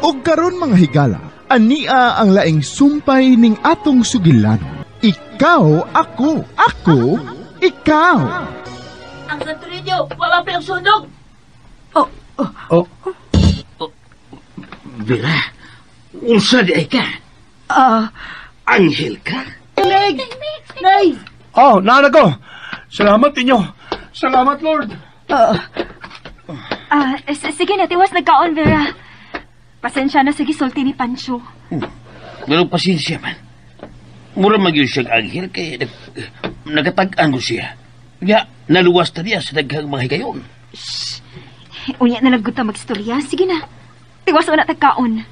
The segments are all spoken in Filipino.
Og karon mga higala, ania ang laing sumpay ning atong sugilanon. Ikaw, ako, ikaw. Ang santo ninyo, wala pa yung sunog! Vera, unsa di ay ka? Anghel ka? Nay! Nay! Oh, nana ko. Salamat inyo. Salamat, Lord. Sige na, tiwas nagkaon, Vera. Pasensya na sa gisulti ni Pancho. Pero pasensya man. Mura magyun siyang anghel kaya nagatag-an ko siya. Kaya naluwas na niya sa daghang mga higayon. Shhh! Unya na lagot na magstorya. Sige na. Tiwas o na tagkaon.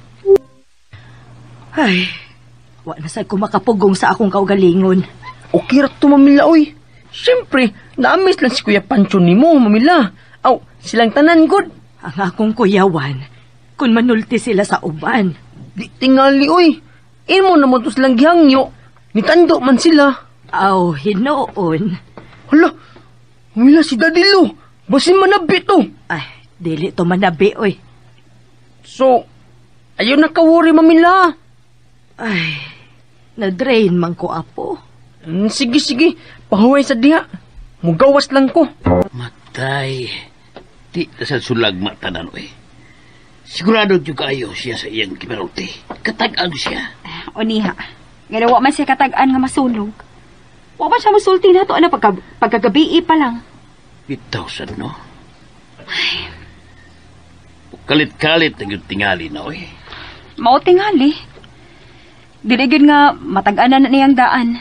Ay, wala na sa'y kumakapugong sa akong kaugalingon. O kirat to, Mamila, oy. Siyempre, naamis lang si Kuya Pancho ni mo, Mamila. Aw, silang tanan, good. Ang akong kuyawan, kung manulti sila sa uban. Di tingali, oy. Imo naman to silang gihangyo. Nitando man sila. Aw, hinoon. Hala, Mamila, si Dadilo. Basin manabi to. Ay, dili to manabi, oy. So, ayaw na kawuri, Mamila. Ay, na-drain man ko, apo. Sige. Pahuway sa diha. Mugawas lang ko. Matay. Di sa sulagma tanan, oy. Sigurado yung kayo siya sa iyang kimerote. Katag-an siya. O niha, ganawa man siya katagaan nga masunog. Wa man siya masulti na to, pagkagabi pa lang. 8,000, no? Kalit-kalit ang yung tingali na, oy. Mao tingali. Diligid nga matag-anan na niyang daan.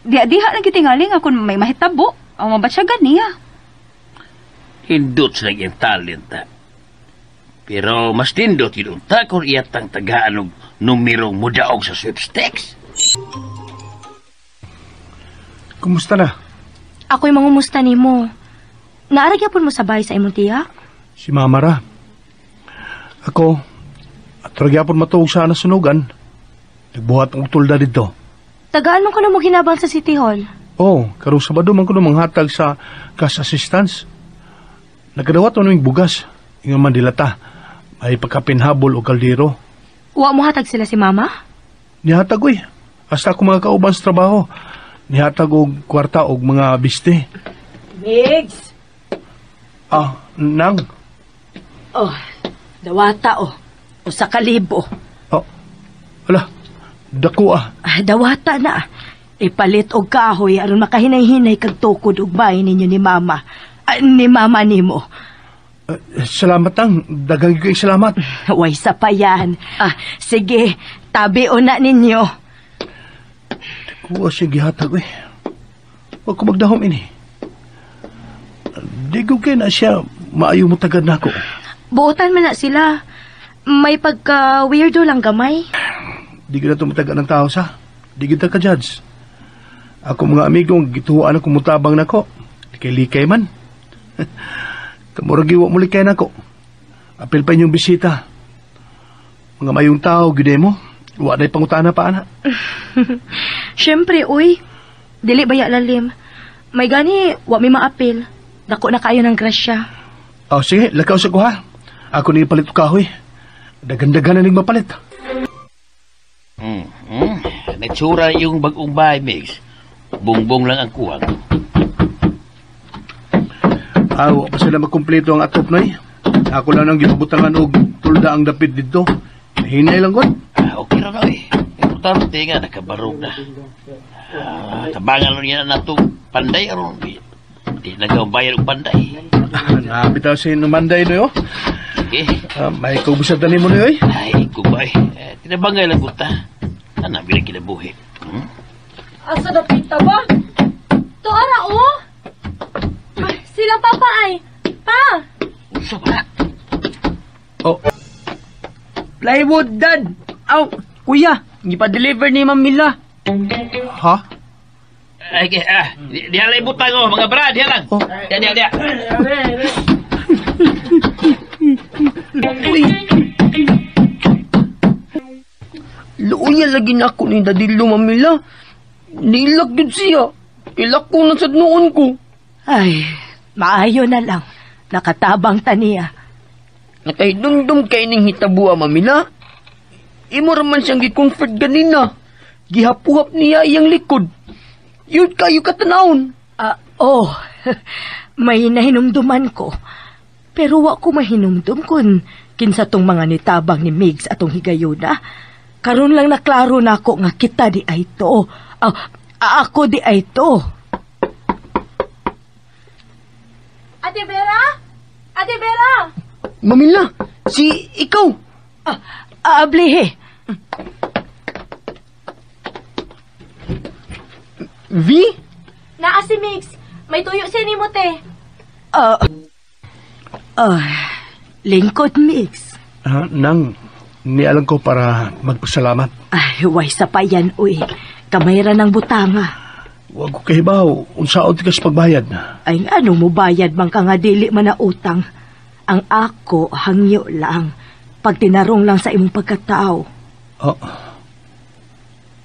Diha lang kitingali nga kung may mahitabo. Ang mabatsyagan niya. Hindot sa iyang talenta. Pero mas tindot yun ta kung iyatang tagaan og numerong mudaog sa sweepstakes. Kumusta na? Ako'y mangumusta ni mo. Naaragyapon mo sa bahay sa imong tiya? Si Mama ra. Ako, at ragyapon matuog sa nasunugan. Nagbuhat ang utulda dito. Tagaan mo ka na mo ginabang sa City Hall? Oo, karong Sabado man ko na manghatag sa cash assistance. Nagkadawat mo naming bugas. Inga man dilata. May pagkapinhabol o kaldero. Wa mo hatag sila si Mama? Nihatag oy. Hasta ako mga kauban sa trabaho. Nihatag og kwarta og mga biste. Migs! Nang. Oh, dawata, oh. O sa kalibo. Ala, dako Dawata na. Ipalit og kahoy aron makahinay-hinay kag tukod og bahay ninyo ni Mama. Ni Mama nimo. Salamat ang. Dagang kay salamat. Way sa pa yan. Sige, tabi o na ninyo. Kuha siya gihatag eh. Huwag ko magdahom ini. Di ko kaya na siya maayo mo tagad na ako. Buotan man na sila. May pagka-weirdo lang gamay. Di ka na tumatagan ng tao sa. Di kita ka-judge. Ako mga amigong gituhuan ako mutabang na ko. Likay-likay man. Kamuragiwa mo likay na ko. Apil pa inyong bisita. Mga mayong tao, gide mo. Wa na'y pangutana pa, ana. Siyempre, uy. Dili baya lalim. May gani, wa may maapil. Dako na kayo ng grasya. Sige, lakaw sa ko ha. Ako ni palit kahoy. Dagan-dagan na ning mapalit. Natsura yung bagong bahay, Migs. Bongbong lang ang kuwang. Wa pa sila magkumpleto ang atop na Ako lang nang gipabutangan og tulda ang dapit dito. Hinay lang ko. Okay na na eh. Importante nga, nakabarog na. Tabangan lang yan na itong panday. Di nagawbayan ng panday. Napitaw si Numanday no yo. Sige. May kubusatan mo no yo. Ay, kubay. Tinabangay lang ko ta. Bilang kinabuhi. Asa na pinta ba? Tuara, oh! Sila papa ay. Pa! Uso ba? Plywood, Dad. Aw, Kuya, ipa-deliver ni Mamila. Ha? Ay, diha lang ibutang oh, mga brad, diha lang. Diha. Luuya lagi na ako ni Dadilo, Mamila. Nilak yun siya. Ilak ko na sa noon ko. Ay, maayo na lang. Nakatabang taniya. Nakahinumdum kay ning hitabuha, mamila. Imo raman siyang gi-comfort ganina. Gihapuhap niya iyang likod. Yun kayo katanawon. Oh, may nahinumduman ko. Pero wa ko mahinumdum kun kinsa tong mga nitabang ni Migs atong higayuna. Karon lang naklaro na ako nga kita di ay to. Ako di ay to. Ate Vera? Ate Vera! Mamila, si ikaw. Ablihe. V? Naa si Mix. May tuyo siya ni Mote. Lingkod, Migs. Nang, nialang ko para magpasalamat. Ay, way sa pa yan, uy. Kamayra ng butanga. Huwag ko kahibaw, unsaon tigas pagbayad. Ay, ano mo bayad man ka nga dili man na utang. Ang ako, hangyo lang. Pag tinarong lang sa imong pagkatao.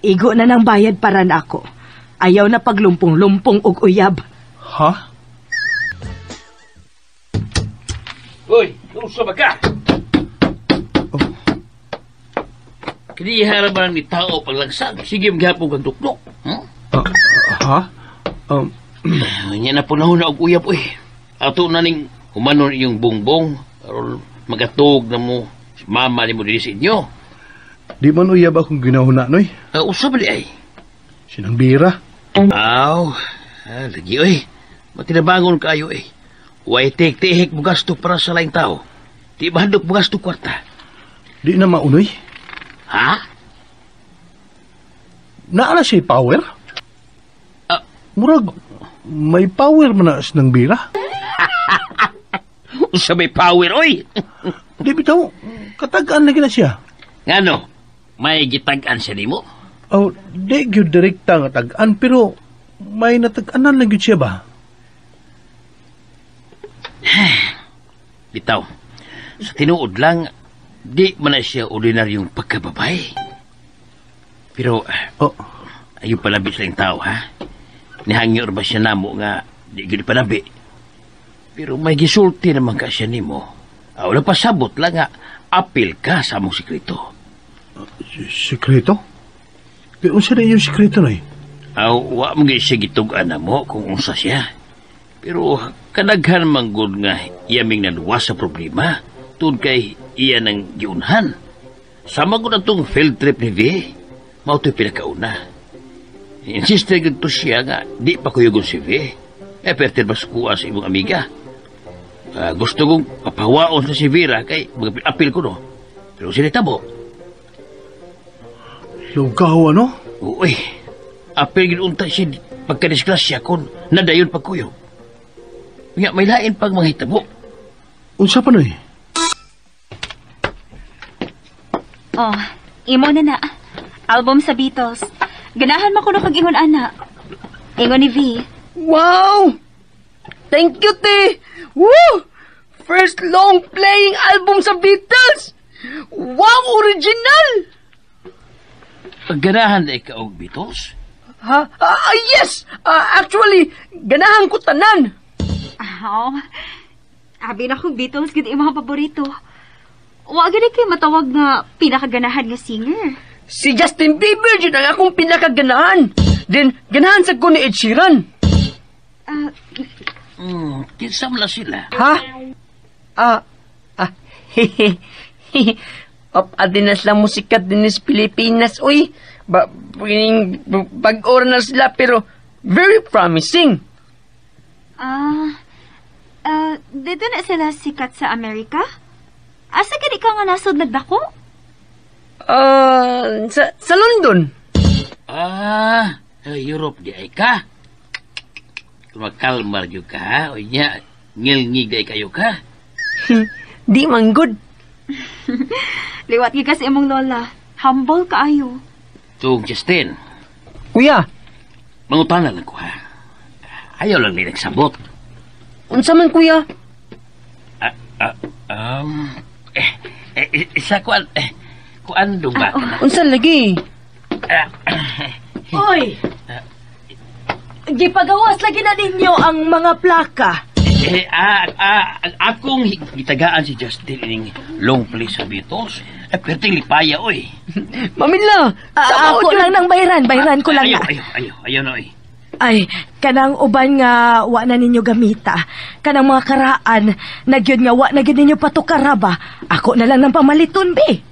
Igo na ng bayad para na ako. Ayaw na paglumpong-lumpong og uyab. Ha? Uy, usa ba ka? Kini harapan ni tao paglagsag. Sige, maghapon kang tuklok. Ha? Nya na punahon na og uyab, uy. Ato na ning humanon iyong bongbong. Aron magatog na mo mama ni mo dili sa inyo. Di man uyab akong ginahuna, noy. Usa ba di ay? Sinang bira. Lagi, uy. Matinabangon kayo, eh. Huwag tihik-tihik mo gasto para sa laing tao. Di bahadok mo gasto kwarta. Di na maunoy. Ha? Naala siya power? Murag, may power man na sinang bira. Usa may power, oy. Di bitaw, katagaan lagi na siya. Ngano? May gitagan siya ni mo? Di gyud direkta nga tagaan, pero may natag-anan lang gyud siya ba? Bitaw, sa tinuod lang, di man na siya ordinaryong pagkababay. Pero, ayaw palabi sa yung tao, ha? Nihangyo ba siya namo nga di gyud palabi? Pero may gisulti naman ka siya ni mo. Wala pa sabot lang nga, apil ka sa mong sikreto. Sikreto? Pero unsa na yung sikreto na eh? Wa mo siya gitugan na mo kung unsa siya. Pero kadaghan manggod nga iyaming naluwas sa problema tungod kay iya ng giunhan. Sama ko na itong field trip ni V. Mao to'y pinakauna. Insiste gud to siya nga di pa kuyugon si V. Pertir mas kuha sa imong amiga. Gusto kong papawaon sa si Vera kay mag-apil ko, no? Pero sila tabo. Lugaw, ano? Uy, apil ginunta siya pagkadisgrasya kung nadayon pagkuyo. Nga, may lain pag mga hitabo. Unsa pa na eh? Imo na. Album sa Beatles. Ganahan mo ko na kag-ingon, ana. Ingon ni V. Wow! Thank you, te! Woo! First long-playing album sa Beatles! Wow, original! Ganahan na ikaw, Beatles? Yes! Actually, ganahan ko tanan. Abi na kong Beatles, gid imong paborito. Wa gid kay matawag nga pinakaganahan nga singer. Si Justin Bieber yun ang akong pinakaganahan. Then, ganahan sa ko ni Ed Sheeran. Kinsam na sila. Ha? Adin na sila musikat din sa Pilipinas. Uy, pag-ora na sila pero very promising. Dito na sila sikat sa Amerika? Asa gani ka nga nasod nagdako? Sa London. Europe di ay ka. Kung makalmar yung ka, ha? O niya, ngil-ngig ay kayo ka. Di man good. Liwat gi kasi imong lola. Humble kaayo. Tung Justin, Kuya, mangutana lang ko, ha? Ayaw lang din nagsabot. unsa man kuya? Isa kuan dong ba? Unsa lagi? Hoy! Gipagawas lagi na ninyo ang mga plaka. Akong gitagaan si Justin ining long play sa Beatles. Perting lipaya, oy. Mamila! Ako lang nang bayran ko lang na. Ayaw na, oy. Ay, kanang uban nga wa na ninyo gamita. Kanang mga karaan, nagyod nga wa na gyud ninyo patukara ba. Ako na lang nang pamaliton, be.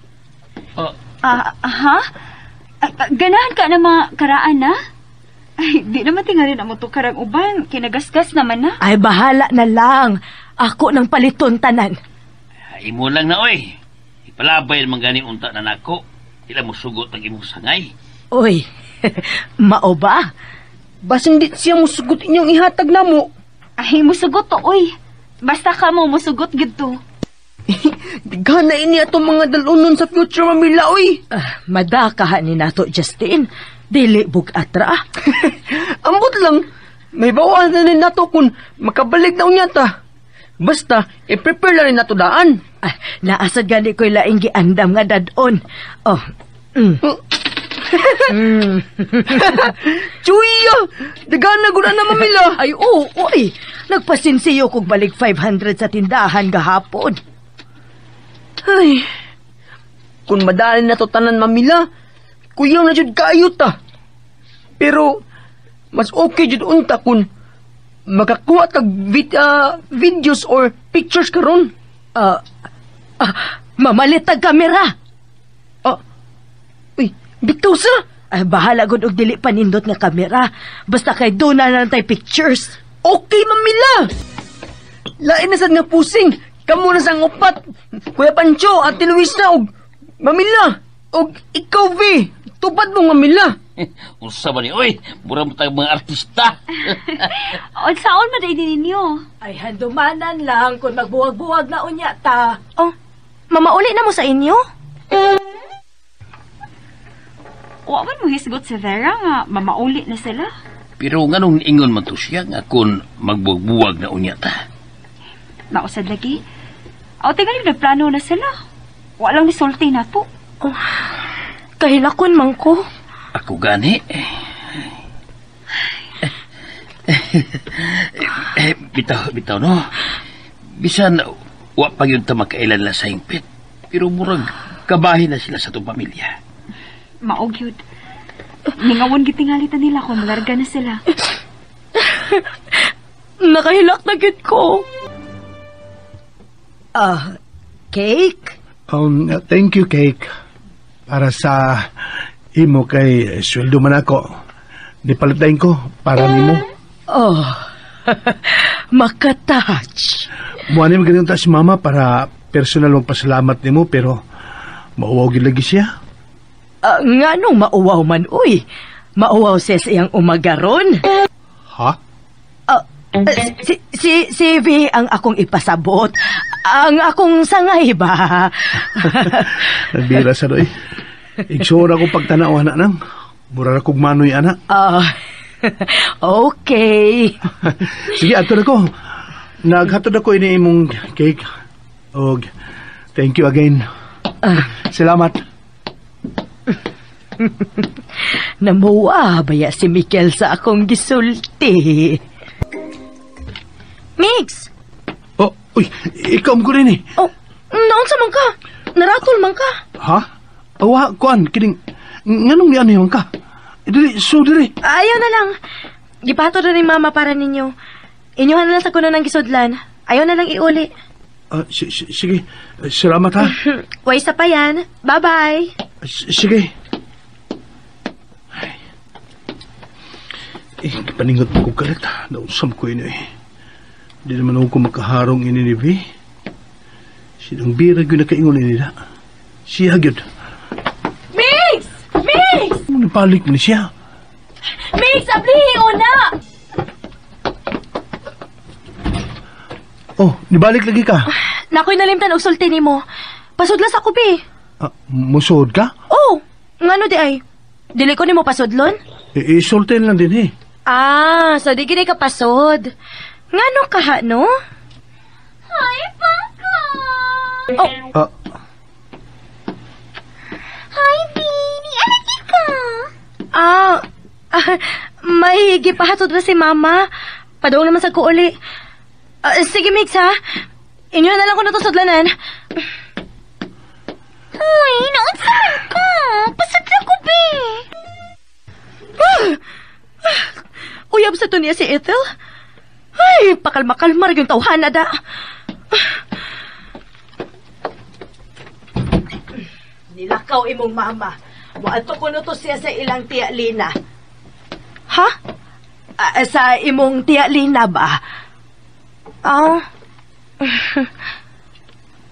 Ha? Ganahan ka na mga karaan, na? Ay, di naman tingali na mo to karang uban. Kinagasgas naman na. Ay, bahala na lang. Ako nang paliton tanan. Imo lang na, oy. Ipalabay naman gani unta na nako. Tila mo sugot ang imong sangay. Uy, mao ba? Basang di siya musugot inyong ihatag na mo. Ay, musugot to, oy. Basta ka mo, musugot gito. Digana ini atong mga dalunon sa future, Mamila, oy. Madakahan ni nato, Justin. Dili bugatra. Ambot lang. May bawas na rin nato kung makabalik na unyata. Basta, i-prepare na rin nato daan. Naasad gani ko'y laing giandam nga dadon. Oh, Chuya! Dagana guna na, Mamila. Ay, oy. Nagpasinsiyo kog balik 500 sa tindahan gahapon. Ay, kung madali na to tanan, Mamila, kuyaw na jud kayo ta. Pero, mas okay jud unta kung makakuha tag videos or pictures karon. Mamalit tag kamera. Uy, bitaw sa? Ay, bahala gud og dili panindot nga kamera. Basta kay doon na lang tay pictures. Okay, Mamila. Lain na sad nga pusing. Kamu na sang upat. Kuya Pancho, Ate Luisa, og Mamila. Og ikaw, V. Tupad mo, Mamila. Unsa ba ni, oy? Mura mo tayong mga artista. O, saon man day din ninyo? Ay, handumanan lang kung magbuwag-buwag na unya ta. Oh, mamauli na mo sa inyo? Wawan mo hisgot si Vera nga mamauli na sila. Pero nga nung ingon man to siya nga kung magbuwag-buwag na unya ta. Nausad lagi. O, tingali nagplano na sila. Walang nisulti na to. Oh, kahilakon man ko. Ako gani. Bitaw no. Bisan wa pa yun ta makailan na sa hingpit. Pero murag kabahin na sila sa itong pamilya. Maog yun. Ningawon gitingalitan nila kung malarga na sila. Nakahilak na gid ko. Cake? Thank you, Cake. Para sa imo kay sweldo man ako. Dipalitayin ko para nimo. Oh, makatouch. Muanim ganyan ta si Mama para personal mong pasalamat nimo pero mauwaw gid lagi siya. Nga nung mauwaw man, uy. Mauwaw siya sa iyang umagaron. Ha? Si V ang akong ipasabot. Ang akong sangay ba? Nagbira sa doy. Igsura ko pagtanaw, anak nang. Mura na kong manoy, anak. Okay. Sige, ato na ko. Naghatod ako ini imong cake. Og, thank you again. Salamat. Namuwa baya si Mikel sa akong gisulti. Mix! Oh, uy, ikaw mo ko rin eh. Oh, naunsa man ka? Naratol man ka? Ha? Awa, kuan, kining, nganong ni ano yung ka? Dili, so dili. Ayaw na lang. Gipato na ni Mama para ninyo. Inyuhan na lang sa kuno ng gisudlan. Ayaw na lang iuli. Sige, salamat ha. Way isa pa yan. Bye-bye. Sige. Paningot mo ko galit. Nausam ko ini eh. Di naman ako makaharong ini ni V. Sinang birag yun na kaingon ini na. Siya yun. Mix! Mix! Ano napalik mo ni siya? Mix! Ablihi una! Oh, nibalik lagi ka. Nakoy nalimtan og sulti nimo. Pasudlas ako, be. Musod ka? Oh, ngano di ay? Dili ko nimo pasudlon? Isultin lang din eh. So di gini ka pasod. Ngano ka ha, no? Hi, Pangko! Oh. Hi, baby. Alagi ka? May gipahatod na si Mama. Padawang naman sa ko uli. Sige, Mix, ha? Inyo na lang ko na to sudlanan. Uy, naunsahan ka. Pasagla ko, be. Uyab sa to niya si Ethel. Ay, pakalma-kalmar yung tawhana da. Nilakaw imong mama. Waadto ko to siya sa ilang tiya Lina. Ha? Sa imong tiya Lina ba?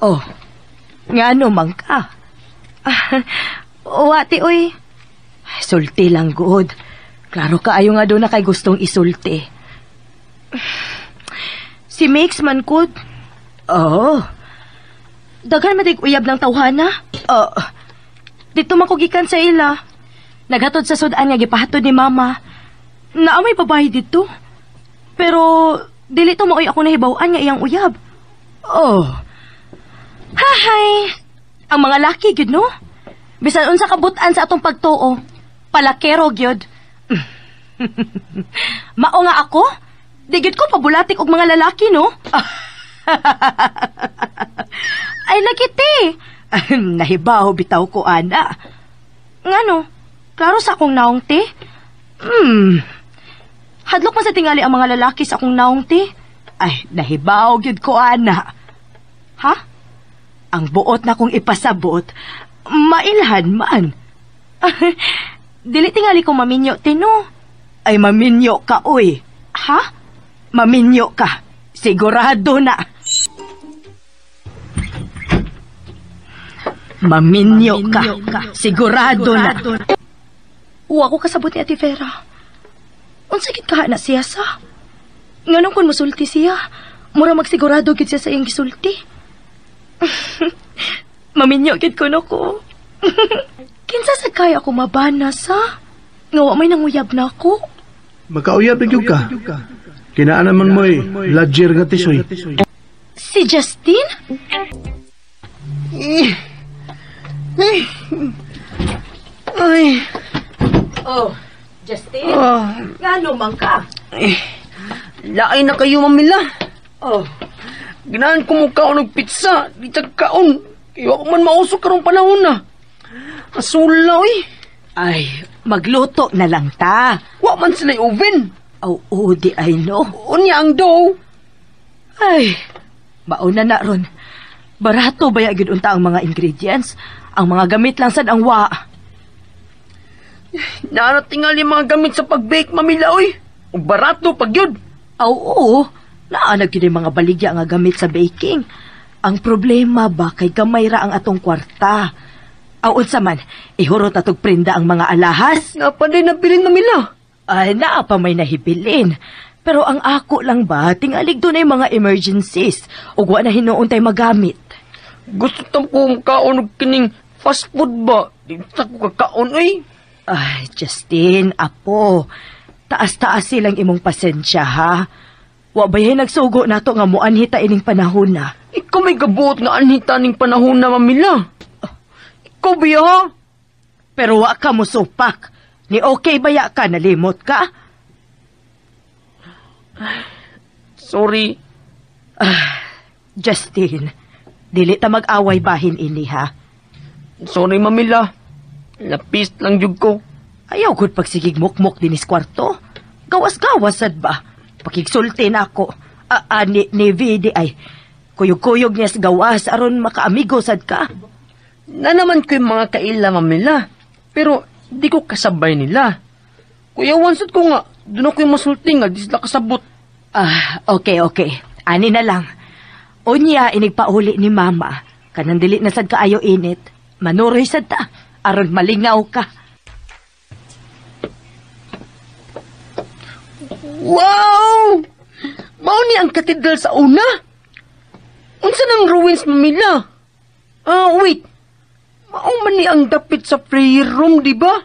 Oh. Ngano man ka? Wati, oy. Sulti lang, good. Klaro ka ayo nga doon na kay gustong isulti. Si Mix man, good. Oh. Daghan matig uyab ng tawhana? Dito makugikan sa ila. Naghatod sa sudan nga gipahatod ni mama. Naamay babae dito. Pero dili to maoy ako nahibaw-an nga iyang uyab. Oh. Hahay. Ang mga laki gyud no. Bisan unsa kabutan sa atong pagtuo, palakero gyud. Mao nga ako? Di gyud ko pabulatik og mga lalaki no. Ay nakiti. Nahibaw bitaw ko ana. Ngano? Klaro sa akong naong ti? Hadlok man sa tingali ang mga lalaki sa akong naong ti? Ay, nahibaw gyud ko ana. Ha? Ang buot na kong ipasabot, mailhan man. Dili tingali ko maminyo tino. Ay maminyo ka oy. Ha? Maminyo ka. Sigurado na. Maminyo ka. Sigurado na. Uwa ko kasabot ni Ate Vera. Unsakit ka na siya sa? Nganong kun musulti siya? Mura magsigurado gid siya sa iyang gisulti. Maminyo gid ko no ko. Kinsa sa kaya ako mabana sa? Nga may nanguyab na ako. Makauyab na gyud ka. Kinaan naman mo'y ladger nga tisoy. Si Justin? Ay. Oh, Justin? Ngano man ka? Laay na kayo, mamila. Oh, Ganahan ko mong kaon ng pizza. Di tagkaon. Kaya ako man mausok karong panahon na. Asula, oy. ay, magluto na lang ta. Wa man sila'y oven. Oh, di ay no. Unya ang dough. Ay, mauna na ron. Barato ba yagid unta ang mga ingredients? Ang mga gamit lang sad ang wa. Naratingal yung mga gamit sa pag-bake, mamila, oy. Ang barato pag yun. Oo, naanag yun yung mga baligya nga gamit sa baking. Ang problema ba kay gamay ra ang atong kwarta. Aun sa man, ihurot atog prenda ang mga alahas. Nga pa din nabilin, mamila. Ay, naa pa may nahibilin. Pero ang ako lang ba, tingalig doon ay mga emergencies. O wa na hinuon tay magamit. Gusto tam ko kaon og kining fast food ba? Di sa ko kakaon, oy. Ay, Justin, apo. Taas-taas silang imong pasensya, ha? Wa ba yung nagsugo na to nga muanhita ining panahon na? Ikaw may gabuot nga anhita ning panahon na, mamila. Ikaw ba ha? Pero wa ka mo supak. Ni okay baya ka, nalimot ka? Sorry. Justin, dili ta mag-away bahin ini, ha? Sorry, mamila. Lapis lang jud ko. Ayaw gud pagsigig mukmok dinis kwarto. Gawas-gawas sad ba? Pakigsulti na ako. Ni Vidi ay kuyog-kuyog niya sa gawas aron makaamigo sad ka. Na naman ko yung mga kaila, mamila. Pero di ko kasabay nila. Kuya, wansad ko nga. Doon ako yung masulti nga. Di sila kasabot. Okay. Ani na lang. Unya, inigpauli ni Mama. Kanang dili na sad kaayo init. Manuroy sad ta. Aron malingaw ka. Wow! Mao ni ang katedral sa una? Unsa nang ruins, mamila? Wait. Mao man ni ang dapit sa prayer room, di ba?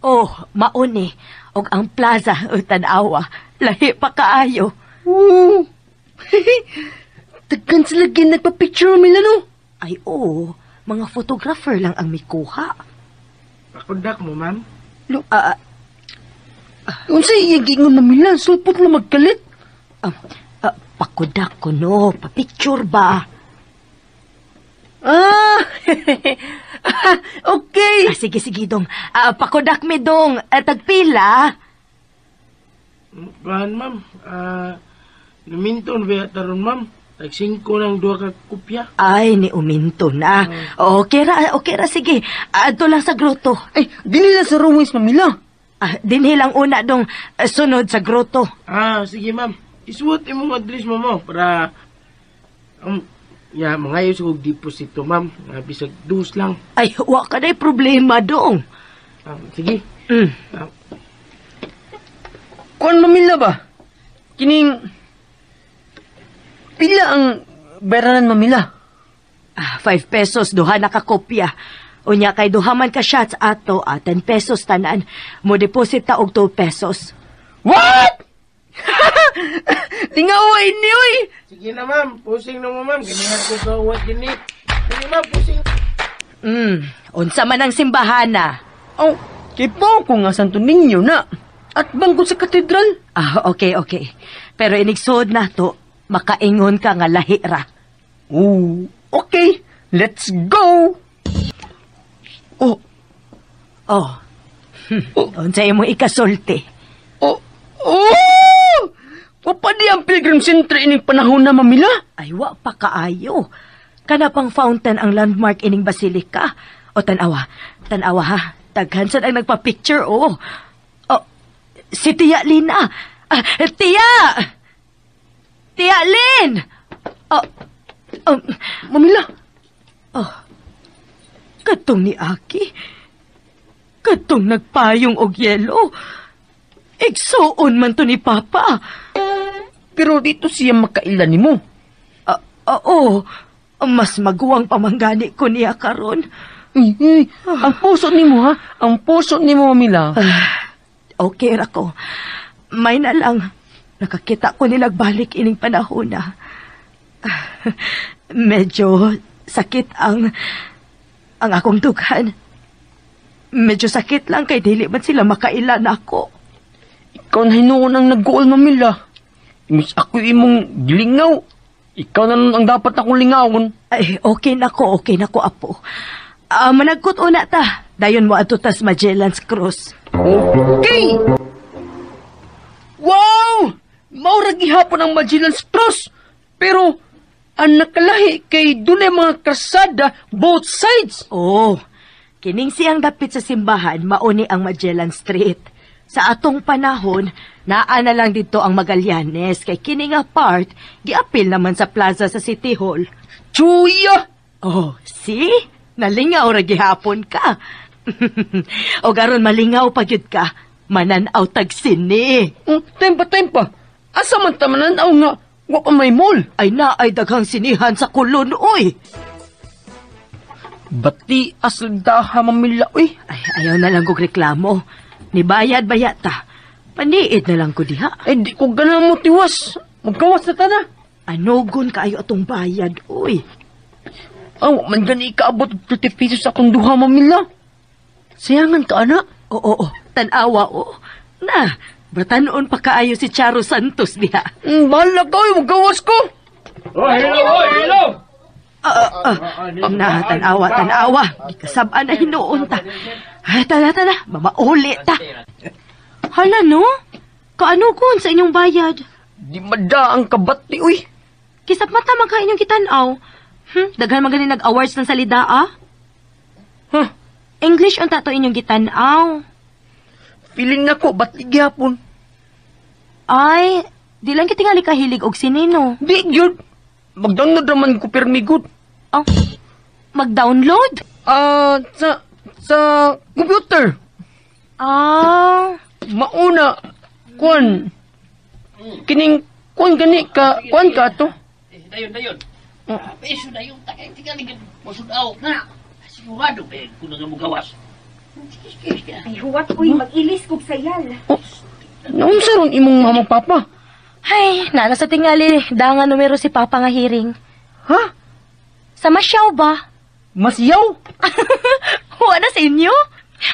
Oh, mauni. Og ang plaza o tanawa. Lahi pa kaayo. Oo. Tagkan sila gin nagpa-picture, mamila, no? Ay, oo. Mga photographer lang ang may kuha. Pakundak mo, man? Unsa iyang gingon, mamila? Sulpot na magkalit. pakudak ko no, papicture ba? Ah, okay. Sige, dong. Pakudak mi, dong. Tagpila. Bahan, ma'am. Luminton ba taron, ma'am? Tag-5 ng 2 ka kopya. Ay, ni uminto na. Okay ra, sige. Ato lang sa grotto. Ay, dili na sa ruwis, mamila. Dinhi lang una, dong. Sunod sa grotto. Sige, ma'am. Isuot imong address mo mo para... mangayos ko deposito, ma'am. Bisag 2 lang. Ay, wa ka na'y problema, dong. Sige. Kuan mamila ba? Kining... Pila ang bayaran mamila? 5 pesos, duha na ka kopya. Unya kay duha man ka shots ato, 10 pesos tanan. Mo deposit ta og 2 pesos. What? Tingaway ni, oy! Sige na, ma'am. Pusing na mo, ma'am. Ganihan ko sa uwat ginit. Sige, ma'am. Pusing. Unsa man ang simbahana? Oh, kipo ko nga Santo Niño na. At bangkod sa katedral. Okay. Pero inigsod na to, makaingon ka nga lahi ra. Oh, okay. Let's go! Unsa imong ikasulti? Wapa di ang Pilgrim Center ining panahon na mamila? Ay, wa pa kaayo. Kana pang fountain ang landmark ining basilika. O tanawa ha. Daghan sad ang nagpa-picture, si Tia Lina. Tia! Tia Lin! Mamila? Katong ni Aki. Katong nagpayong og yelo. Igsuon man to ni Papa. Pero dito siya makailan ni mo. Oo. Mas maguwang pamanggani ko niya karon. Ang puso ni mo, ha? Ang puso ni mo, mamila. Okay ra ko. May na lang. Nakakita ko nilagbalik ining panahon na. Medyo sakit ang akong dughan. Medyo sakit lang kay dili man sila makailan ako. Ikaw na hinuon ang nag-goal, mamila. Imis ako imong gilingaw. Ikaw na ang dapat akong lingawon. Ay, okay na ko, apo. Managkot una ta. Dayon mo ato tas Magellan's Cross. Okay! Wow! Maura gihapon ang Magellan's Cross. Pero, ang nakalahi kay dunay mga krasada both sides. Kining siyang dapit sa simbahan, mauni ang Magellan Street. Sa atong panahon, naa na lang dito ang Magallanes, kay kining part, giapil naman sa plaza sa City Hall. Chuya! See? Nalingaw ra gihapon ka. O garon malingaw pa gyud ka, mananaw tag sini. Tempa. Asa man ta mananaw nga, wa pa may mall. Ay naay daghang sinihan sa kulon, oy. Bati asagdaha mamila, oy. Ay, ayaw na lang kong reklamo. Nibayad bayata. Paniid na lang ko diha. Ay, di ko ganang mo tiwas. Magkawas na ta na. Anogon kaayo atong bayad, oy. Man gani ikaabot 30 pesos akong duha, mamila. Sayangan ka, anak. Oo, tanawa, Na, batanon pa kaayo si Charo Santos diha. Bahala ka, magkawas ko. Hello! Tanawa. Di kasabaan na hinuon ta. Ay, tala, mamauli ta. Hala, no? Kaano kun sa inyong bayad? Di mada ang kabati, uy. Kisap mata magka inyong kitanaw. Daghan magani nag-awards ng salida, English unta to inyong gitanaw. Feeling na ko, ba't gyapon? Ay, di lang kitingali kahilig og sinino. Di, yun. Mag-download naman ko permigod. Mag-download? Sa computer. Mauna, kuan. Kining, kuan gani ka, kuan ka to? Dayon. Peso na yung takay, tigaligin mo sudaw na. Sigurado, kung nga mo gawas. Ay, huwat ko'y mag-ilis kong sayal. Naunsa ron imong mama papa? Ay, nana sa tingali, da nga numero si Papa nga hearing. Ha? Sa Masyaw ba? Masyaw? Huwa na sa inyo?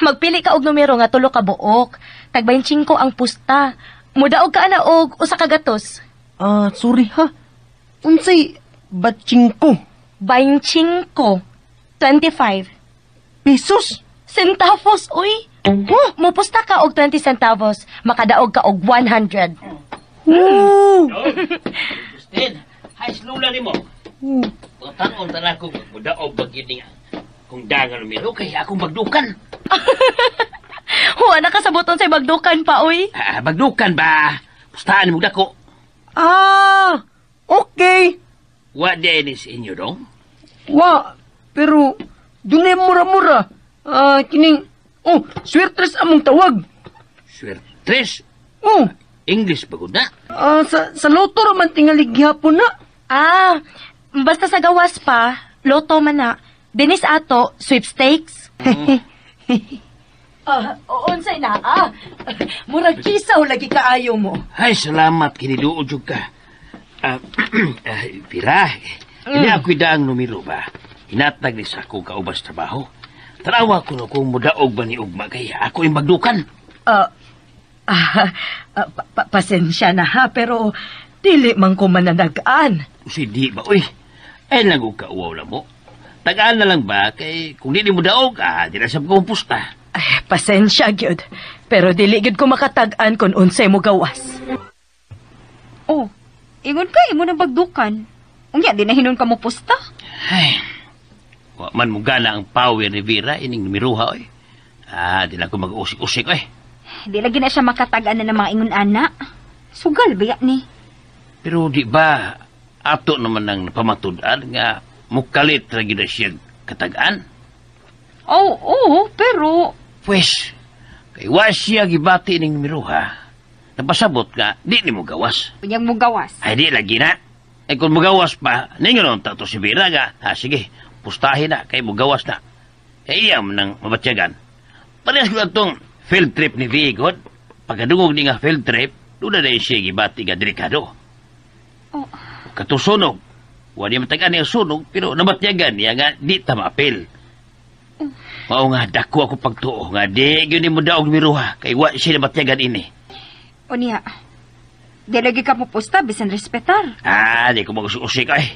Magpili ka og numero nga tulo ka buok. Tag 25 ang pusta. Mudaog ka na og usa ka gatos. Sorry ha. Unsay batchingko? 25. 25. Pesos? Centavos, uy. Mupusta ka og 20 centavos, makadaog ka og 100. Oh! Justin, hay slula ni mo. Pagtanon na ako, magmudaog bagyan niya. Kung dangan numero, kaya akong bagdukan. Huwa na kasabuton sa bagdukan pa, uy. Bagdukan ba? Pustahan mo dako. Okay. Wa din is inyo dong? Pero dunay mura-mura. Kining, swertres among tawag. Swertres? Oh, English ba ko na? sa loto raman tingalig gihapon na. Basta sa gawas pa, loto man na. Dinis ato, sweepstakes. Unsay na, murag kisaw lagi kaayo mo. Ay, salamat, kiniduod yung ka. Pira, hindi ako idaang numero ba? Hinatag ni sa akong kaubas trabaho. Tarawa ko na kung mudaog ba ni Ugma, kaya ako yung magdukan. Pasensya na ha, pero dili man ko mananagaan. Si di ba, uy? Ay, nagong kauwaw na mo. Tagaan na lang ba, kay kung di mo daog, di na siya pusta. Pasensya, gyud. Pero dili gyud ko makatagaan kung unsay mo gawas. Ingon ka, imo na bagdukan. Unya, di na hinon ka mo pusta. Ay, wa man mo gana ang power ni Vera, ining numiruha, oy. Di na ko mag-usik-usik, oy. Di lagi na siya makatagaan na ng mga ingon ana. Sugal, baya ni. Pero di ba, ato naman ang napamatudan nga mukalit lagi na siya katagaan? Oo, pero... Pwes, kay wa siya gibati ining numiruha. Napasabot nga, di ni mo gawas. Kunyang mo gawas. Ay, di lagi na. Ay, kung mo gawas pa, ningon tato si Vera nga. Sige, pustahin na, kay mo gawas na. Kay iyam nang mabatyagan. Parehas ko itong field trip ni Vigod. Pagkadungog ni nga field trip, doon na siya gibati nga delikado. Katusunog. Wala matagan niya sunog, pero nabatyagan niya nga di tamapil. Mao nga, dako ako pagtuo nga di yun mo daog miruha, kay wa siya nabatyagan ini. O niya, di lagi ka mo pusta, bisan respetar. Di ko mag-usik ay.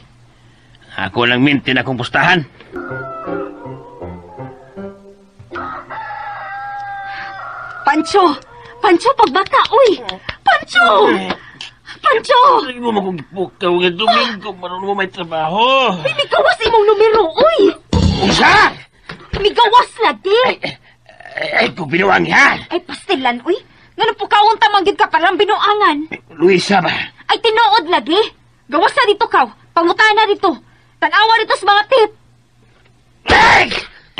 Ako lang mintin akong pustahan. Pancho, pagbata, uy! Pancho! Lagi mo magpukaw nga Domingo, maroon mo may trabaho. Migawas imong numero, uy! Usa! Migawas lagi! Ay, kung binuwang ha! Ay, pastilan, uy! Ganun po kaon tamanggid ka parang binuangan. Luisa ba? Ay, tinuod lagi. Gawas na dito, kaw. Pangutaan na dito. Tanawa dito sa mga tip. Ay!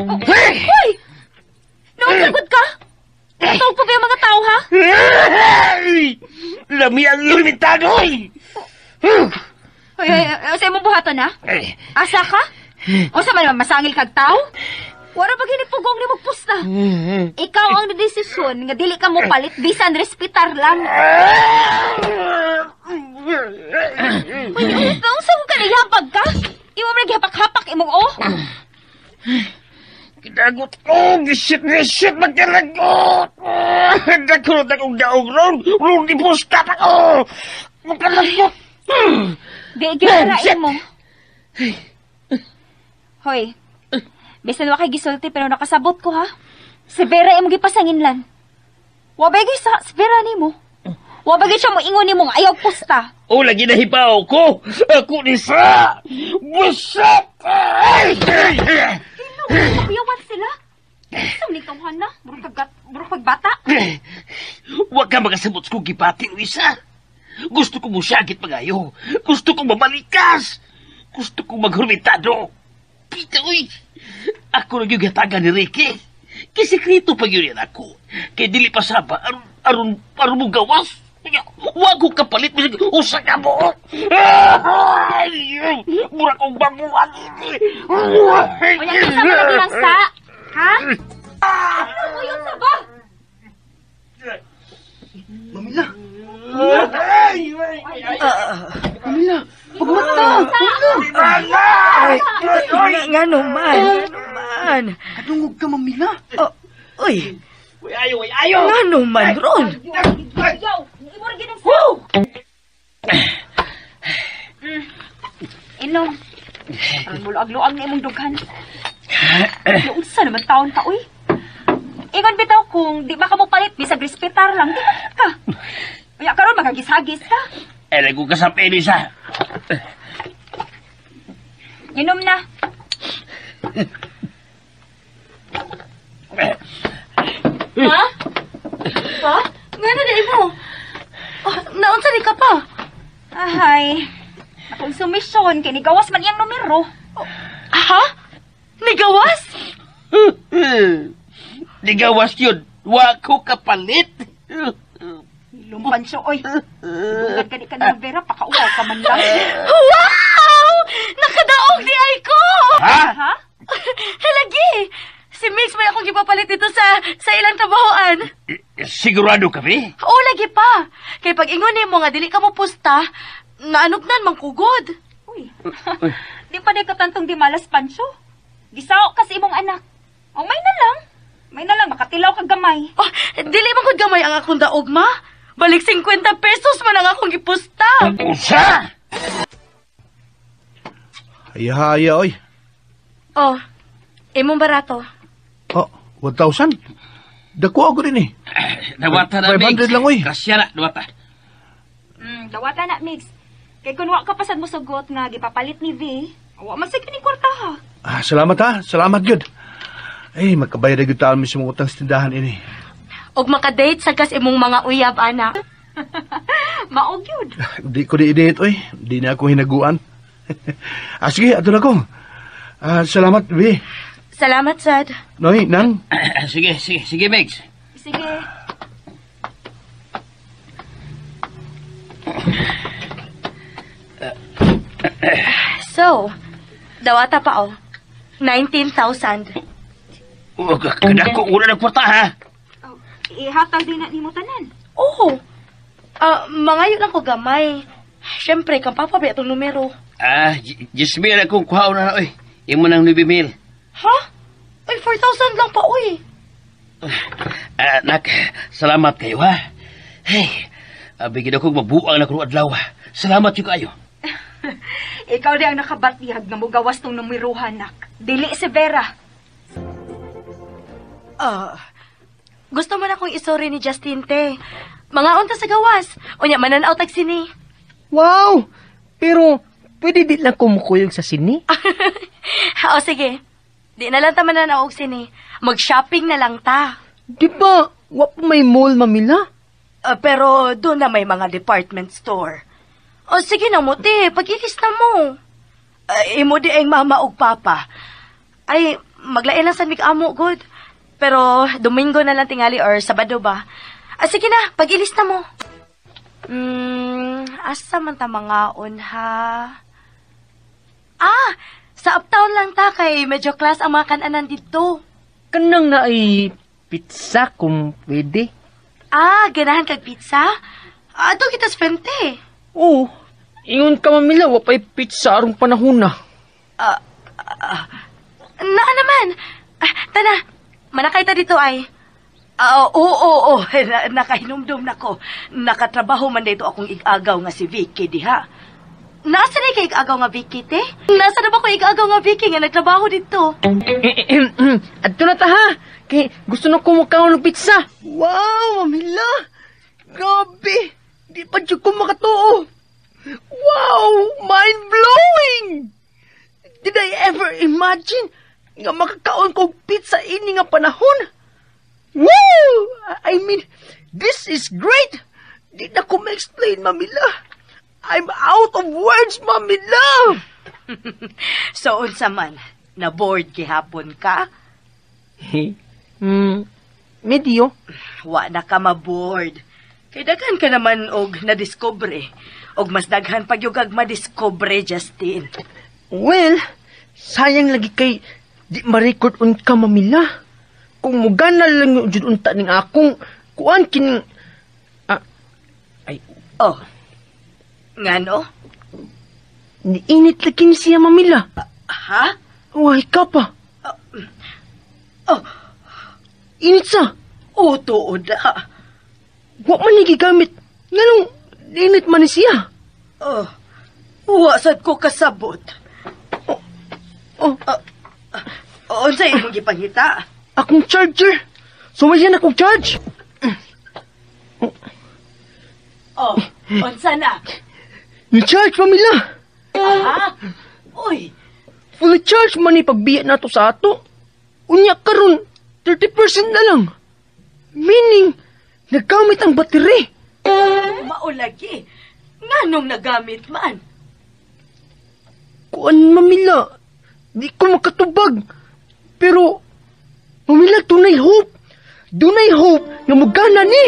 Uy! Nausagod ka? Tawag pa ba yung mga tao, ha? Lami ang limitado, ay! Sa imong buhaton, ha? Asa ka? O sa man masangil kag tao? Wala pag hinipugong ni magpusta. Ikaw ang desisyon nga dili ka mo palit bisan respitar lang. Ang saan ka nagihapag ka? Imo mo naghihapak-hapak imong Kidagot ko! Gisit magkalagot! Dagkulot akong daog ron! Ron di pusta pa ko! Magkalagot! Di girain mo. Hoy, bisan wa kay gisulti pero nakasabot ko ha. Si Vera imong gipasanginlan. Wa bagay sa Vera nimo. Wa bagay siya mo ingon nimo ayaw pusta. O lagi nahibaw ko! Ako ni sa! Busat! Papiyawan sila. Isang nitawhan na. Burong pagbata. Huwag ka makasabot kong gipati, Luisa. Gusto ko mo syagit magayo. Gusto ko mamalikas. Gusto ko maghurmitado. Pita, uy. Ako na yung gataga ni Ricky. Kisekreto pa yun yan ako. Kaya dili pa saba, aron mo gawas. Huwag ko kapalit. Usa ka mo. Mura kong babuan. Wala ka sa mga binangsa. Ha? Ano mo yun sa ba? Mamila! Nga naman. Kadungog ka, Mamila. Uy, Ayaw! nga naman, Ron. Ayaw! Imo rin ginang sa. Inom. Ang mulag-luang na imong dughan. Yung sa naman taon ka, uy. Ingon bitaw kung di ba ka mo palit, bisag respitar lang, di palit ka. Kaya karon magagis-hagis ka. Ko ka sa Elisa. Inom na. Ha? Ha? Nga na din mo. Naunsa di ka pa? Ahay. Akong sumisyon, kinigawas man iyang numero. Ha? Nigawas? Digawas yun. Wa ko kapalit. Lumpan siya, oy. Dugad ka di ka ng Vera, pakauwaw ka man lang. Wow! Nakadaog di ay ko! Ha? Ha? Halagi! Si Mix may akong gipapalit dito sa ilang trabahoan. Sigurado ka, be? Oo, lagi pa. Kaya pag ingon mo nga dili ka mo pusta, naanugnan mangkugod. Uy. Di pa di ka tantong di malas, Pancho. Gisao kasi imong anak. O, may na lang. May na lang, makatilaw ka gamay. Oh, dili man gud gamay ang akong daog, ma. Balik 50 pesos man ang akong gipusta. Usa! Haya, oy. Oh, imong barato. Oh, 1,000? Dako ako rin eh. Dawata na, 500 lang, oy. Kasya na, dawata. Dawata na, Mix. Kay kung wa ka pasad mo sugot nga, gipapalit ni V, wa man sa kining kwarta, ha. Salamat ha. Salamat, good. Ay, magkabayad na gud taon mi sa mga utang sa tindahan ini. Og makadate sa kas imong mga uyab, anak. Maog yun. Di ko di-edit, oy. Di na ako hinaguan. Sige, ato na ko. Salamat, Bi. Salamat, Sad. Noy, Nang. Sige, Megs. Sige. So, dawata pa, oh. 19,000. Kadako, una ng kwarta, ha? Ihatag din na ni mo tanan. Oo. Mangayo lang ko gamay. Siyempre, kang papabi itong numero. 10,000 akong kuhaw na, oy. Imo ng 9,000. Ha? Ay, 4,000 lang pa, uy. Nak, salamat kayo, ha? Hey, bigyan akong mabuang na kung adlaw. Salamat yung kayo. Ikaw di ang nakabatihag na mugawas tong numerohan, nak. Dili si Vera. Gusto mo na akong isori ni Justin, te. Mga unta sa gawas. Unya, mananaw tag sini. Wow! Pero, pwede di lang kumukuyog sa sini? O, sige. Di na lang ta mananaw og sini. Mag-shopping na lang ta. Di ba, wa pa may mall, mamila? Pero doon na may mga department store. O, sige na mo, te. Pag-ilis na mo. Imo di ang mama og papa. Ay, maglain lang sa mig-amo, good. Pero Domingo na lang tingali or Sabado ba? Sige na, pag-ilis na mo. Asa man ta mga ha? Sa uptown lang ta kay medyo class ang mga kananan dito. Kanang na ay pizza kung pwede. Ganahan kag pizza? Ato kita sa frente. Oo. Ingon ka, mamila, wa pa'y pizza arong panahon na. Naman. Tana, manakay ta dito ay. Oo. Nakahinumdum na ko. Nakatrabaho man dito akong ig-agaw nga si Vicky, diha. Nasa na kay ig-agaw nga Vicky, te? Nasa na ba ko ig-agaw nga Vicky nga nagtrabaho dito? Adto na ta, ha? Kay gusto na kumakaw ng pizza. Wow, mamila. Grabe. Di pa dyan ko makatuo. Wow, mind-blowing. Did I ever imagine nga makakaon ko pizza ini nga panahon? Woo! I mean, this is great. Di na ko ma-explain, mamila. I'm out of words, mamila. So, unsa man, na-board gihapon ka? Medyo. Wa na ka ma-board. Kay daghan ka naman og na-discover. Og mas daghan pag yung ma-discover, Justin. Well, sayang lagi kay di ma-record on ka, mamila. Kung mugana lang yung dyan unta ning akong kuan kining... Ngano? Niinit lagi ni siya, mamila. Ha? Why ka pa? Init sa? Tuod ha. Wa man nagigamit. Nganong init man ni siya? Wasad ko kasabot. Unsay imong gipangita? Akong charger. Sumayan akong charge. Unsa na? Ni-charge, Mamila. Ha? Uy, Fully charge man ni pagbiya na to sa ato. Unya karon 30% na lang. Meaning, nagkamit ang battery. maulagi. Nganong nagamit man? Kuan, Mamila. Di ko makatubag. Pero, Mamila, tunay hope. Dunay hope nga mugana ni.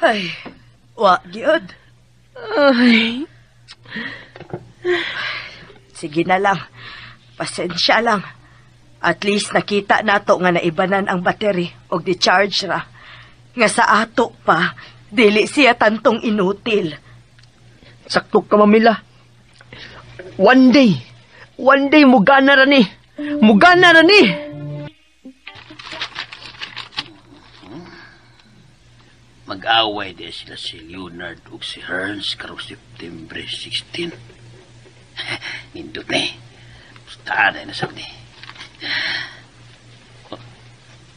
Ay, wa gyud. Ay, Sige na lang. Pasensya lang. At least nakita nato nga naibanan ang battery og di-charge ra. Nga sa ato pa, dili siya tantong inutil. sakto ka, Mamila. One day, mugana ra ni. Mugana ra ni. Mag-away din sila si Leonard ug si Hearns karong September 16. Nindot na eh. Basta na sabi ni.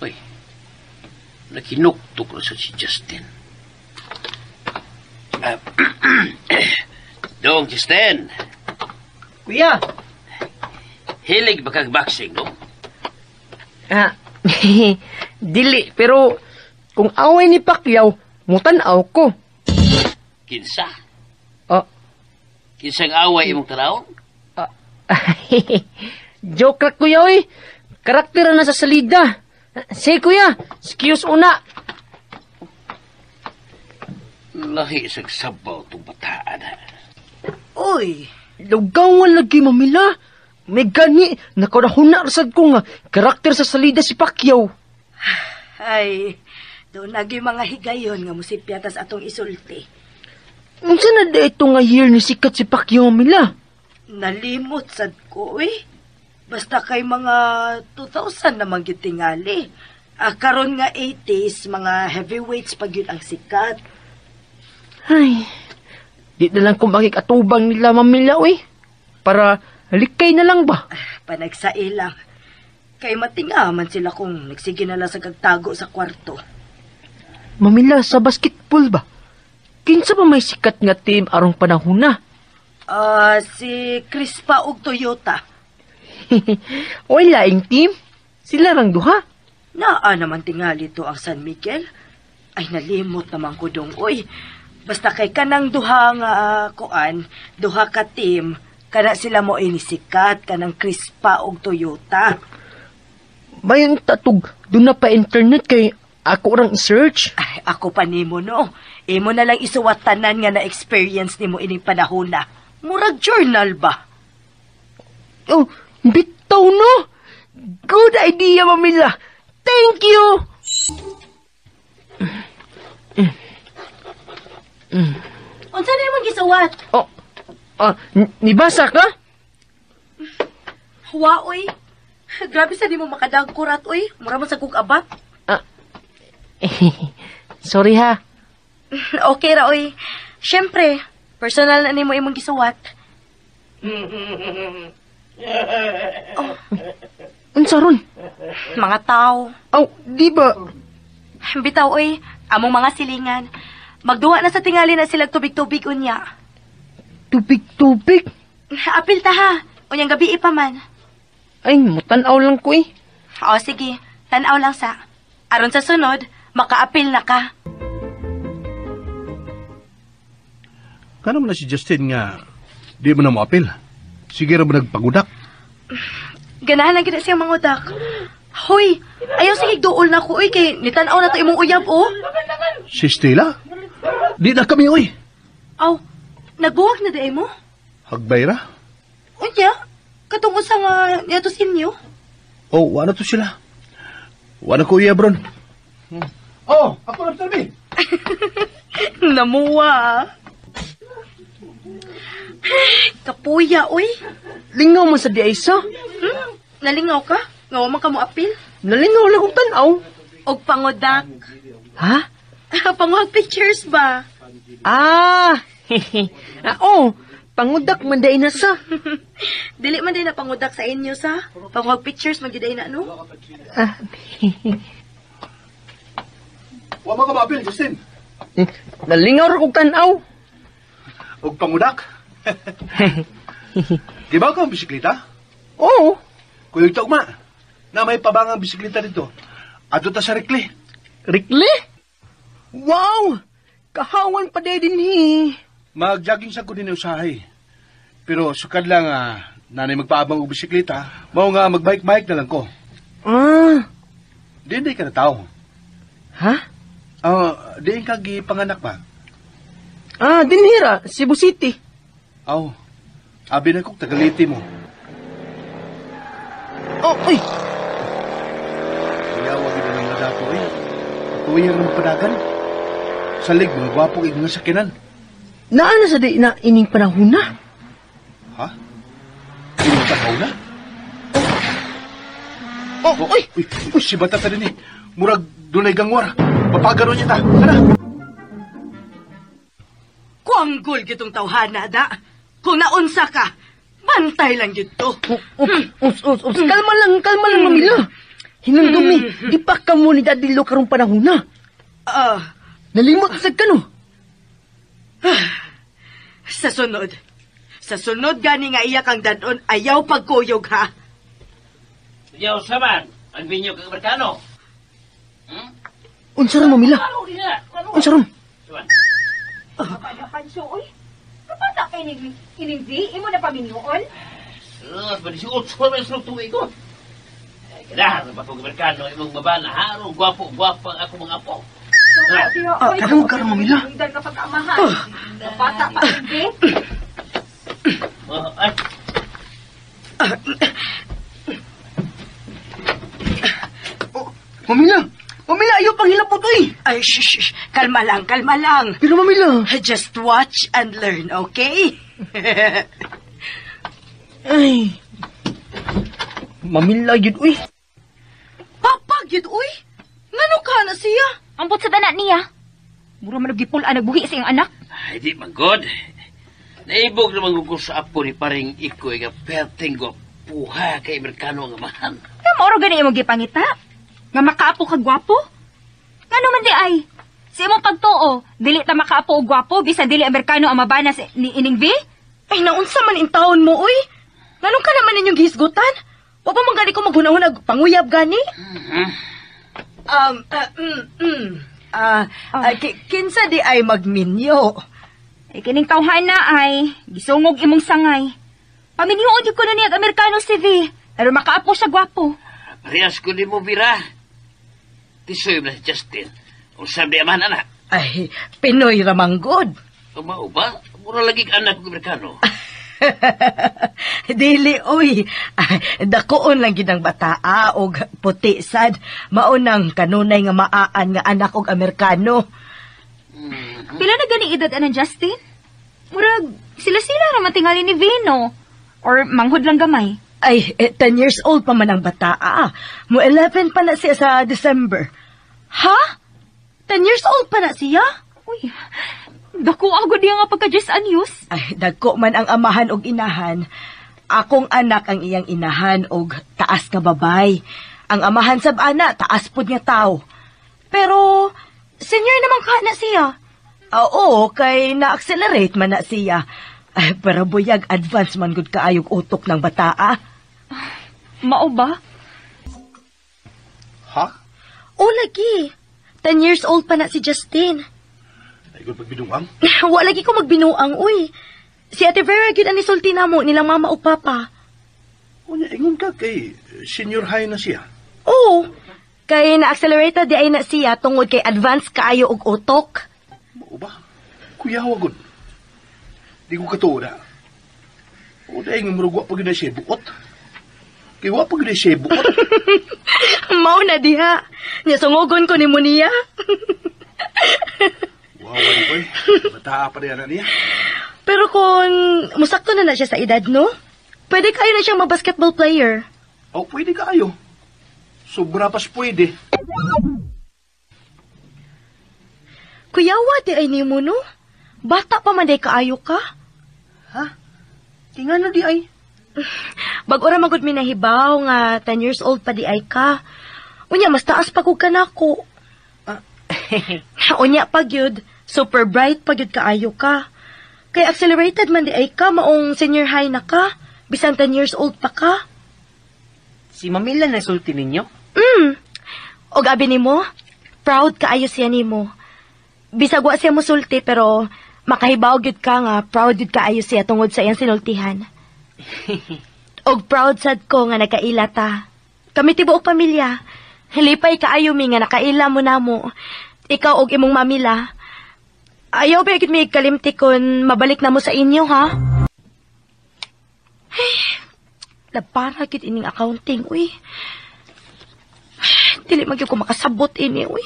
Uy, nakinuktok na sa si Justin. Dong, Justin. Kuya. Hilig ba kang boxing, no? Dili, pero kung away ni Pacquiao, mutanaw ko. Kinsa? Ah. Kinsang away imong tanawon? Joke ra, kuya, oy. Karakter na sa salida. Say, kuya, excuse una. Lahi isang sabaw itong bataan. Uy, Lugawan lagi, Mamila. May gani, nakunahuna rasad ko nga, karakter sa salida si Pacquiao. ay, doon lagi mga higayon nga musipyatas atong isulti. Unsa na da ito nga year ni sikat si Pacquiao, Mamila? Nalimot sad ko, eh. Basta kay mga 2000 naman gyud tingali. Karon nga 80s, mga heavyweights pag yun ang sikat. Ay, di na lang kung makikatubang nila, Mamila, oy. Para halikay na lang ba? Panagsailang. Kay matingaman sila kung nagsige na lang sa kagtago sa kwarto. Mamila, sa basketball ba? Kinsa ba may sikat nga team arong panahon na? Si Crispa ug Toyota. Oy, laing team. Sila rang duha. Naa naman tingali to ang San Miguel. Ay, nalimot naman ko dong, oy. Basta kay kanang duha nga, duha ka team, kana sila mo inisikat, kanang Crispa ug Toyota. Mayang tatog, doon na pa internet kay ako rang search. Ay, ako pa nimo, no. Imo na lang isuwat tanan nga na-experience nimo ining panahon na. Murag journal ba? Oh, bitaw no. Good idea, Mamila. Thank you. Unsa na imong gisuwat? Oh, nibasa ka? Wa, oy. Grabe sa di mo makadagkurat, oy. Mura man sa kong abat. Sorry ha. Okay ra, oy. Siyempre, personal na nimo imong gisuwat. Unsa ron? Mga tao. Aw, di ba? Bitaw, oy. Among mga silingan. Magduwa na sa tingali na silang tubig-tubig unya. Tubig-tubig? Apil ta ha. Unyang gabi pa man. Ay, mutanaw lang ko eh. O, sige. Tanaw lang sa. Aron sa sunod, makaapil na ka. Kano mo na si Justin nga, di mo na mo-apil. Sige ra mo nagpagudak. Ganahan lang kita siyang mangudak. Hoy, ayaw sige dool na ko, oy, kay nitanaw na to imong uyab, oh. Si Stella? Di na kami, oy. Aw, nagbuwag na day mo? Hagbay ra? Unya, katungod sa nga niyato sinyo. Oh, wala to sila. Wala ko iya, bron. Oh, ako na sabi. Namuwa. Kapuya, oy. Lingaw mo sa di Aisa. Nalingaw ka? Ngawa man ka mo apil? Nalingaw lang kong tanaw. Og pangudak. Ha? Panguhag pictures ba? Ah! Oo, pangudak man day na sa. Dili man din na pangudak sa inyo sa. Panguhag pictures man giday na no? Ah, Wa mga mabil, Justin. nalingaw ra kog tan-aw. Og pangudak. Gibaw ka ang bisikleta? Oo. Kuyog tagma. Na may pabangang bisikleta dito. Ato ta sa Rikli. Rikli? Wow! Kahawan pa day din Mag-jogging sa ko din usahay. Pero sukad lang nanay magpaabang og bisikleta, mao nga magbike-bike na lang ko. Ah, Di ka na tao. ha? Di ka gipanganak ba? Ah, dinhira, Cebu City. Aw, abi na kong tagaliti mo. Oh, uy! Kaya wag na ng ladato eh. Tuwing ng padagan. Salig, mga gwapo kay mga sakinan. Naana sa di na ining panahon na? Ha? Ilang takaw na? Oh, uy! Uy, si Bata ta din eh. Murag dunay gangwar. Papagano niya ta. Kana? Kuanggol gitong tawhana da. Kung naunsa ka, bantay lang gito. Kalma lang, mamila. Hinundumi, di pa ka mo ni Dadilo karong panahon na. Nalimot sa kano. Sa sunod gani nga iya kang danon, ayaw pagkuyog ha. Yaw saman, ang binyo kang Amerikano. Unsa ron mamila? Unsa ron? Saman. Pansyo, oy. Kapata kay ining di, imo na paminuon? Sus, manisuot ko naman sa tuwi ko. Kailangan ba itong Amerikano, imong babana, harong, gwapo-gwapo ang ako mga apo. Karong mamila. Hindi ka pag-amahan. Kapata pa hindi. Ay, Mamila, ayaw pang hilapot, uy. Ay, shh. Kalma lang. Pero mamila. Just watch and learn, okay? Ay. Mamila yun, uy. Papag yun, uy. Ngano ka na siya? Ambot sa dana niya. Mura man nagipul nagbuhi sa iyang anak. ay di man god. Naibog naman ko sa apo ni paring ikoy nga perting go puha kay Amerikano nga mahan. Moro gani imong gipangita. Nga makaapo kag gwapo. Ngano man di ay? Sa imong pagtuo, dili ta makaapo og gwapo bisan dili Amerikano ang mabana ni ining V? Ay, naunsa man in taon mo, uy. Nganong ka naman ninyong gihisgutan? Wa pa man gani ko maghunahon panguyab gani? Kinsa di ay magminyo. Kining tawhana ay gisungog imong sangay. Paminyoon gyud ko na niya Amerikano si V. Pero makaapo siya gwapo. Parehas ko di mo bira. Tisoy na si Justin. Kung sabi aman anak. Ay, Pinoy ramanggod. Umao ba? Mura lagi anak ng Amerikano. Dili, uy. Dakoon lang ginang bataa og puti sad. Maunang kanunay nga maaan nga anak og Amerikano. Pila na gani edad anang Justin? Murag, sila-sila naman tingali ni Vino. Or manghod lang gamay. Ay, 10 years old pa man ang bataa. Mo 11 pa na siya sa December. Ha? 10 years old pa na siya? Uy, dako agad diya nga pagka-10 anyos. Ay, dagko man ang amahan og inahan. Akong anak ang iyang inahan og taas nga babay. Ang amahan sab ana, taas pud nga tao. Pero, senior naman ka na siya. Oo, kay na-accelerate man na siya. Ay, pero buyag advance man gud kaayog utok ng bataa. Mao ba? Ha? O lagi. 10 years old pa na si Justin. Ay, kung pagbinuang? Wa lagi ko magbinuang, uy. Si Ate Vera gyud ani sulti namo nilang mama o papa. Unya, ingon ka kay senior high na siya. Oo. Kay na-accelerate di ay na siya tungod kay advance kaayo og utok. Mao ba? Kuya, wagod. Di ko katuwa na. O dahil nga marugwa pag na siya buot. Kaya wa pag na siya buot. Mao na diha. Nya sungugon ko ni mo niya. Wow, wala ko eh. Bata pa rin na niya. Pero kung musakto na siya sa edad, no? Pwede kayo na siyang ma-basketball player. O, pwede ka ayo. Sobra pas pwede. Kuyawa, di ay ni mo, no? Bata pa man day kaayo ka. Ha? Tingano di ay? Bag-ora magud mi nahibaw nga 10 years old pa di ay ka. Unya, mas taas pa kog kanako. Unya pa gyud, super bright pa gyud kaayo ka. Kay accelerated man di ay ka, maong senior high na ka. Bisan 10 years old pa ka. Si Mamila na sulti ninyo? O gabi ni mo, proud kaayo siya ni mo. Bisag wa siya mo sulti, pero makahibaw gyud ka nga, proud gyud kaayo siya tungod sa iyang sinultihan. Og proud sad ko nga nakaila ta. Kami tibuok pamilya. Lipay kaayo mi nga nakaila mo na mo. Ikaw og imong mamila. Ayaw ba gyud mi kalimti kon mabalik na mo sa inyo, ha? Ay, labara gyud ining accounting, uy. Dili man gyud ko makasabot ini, uy.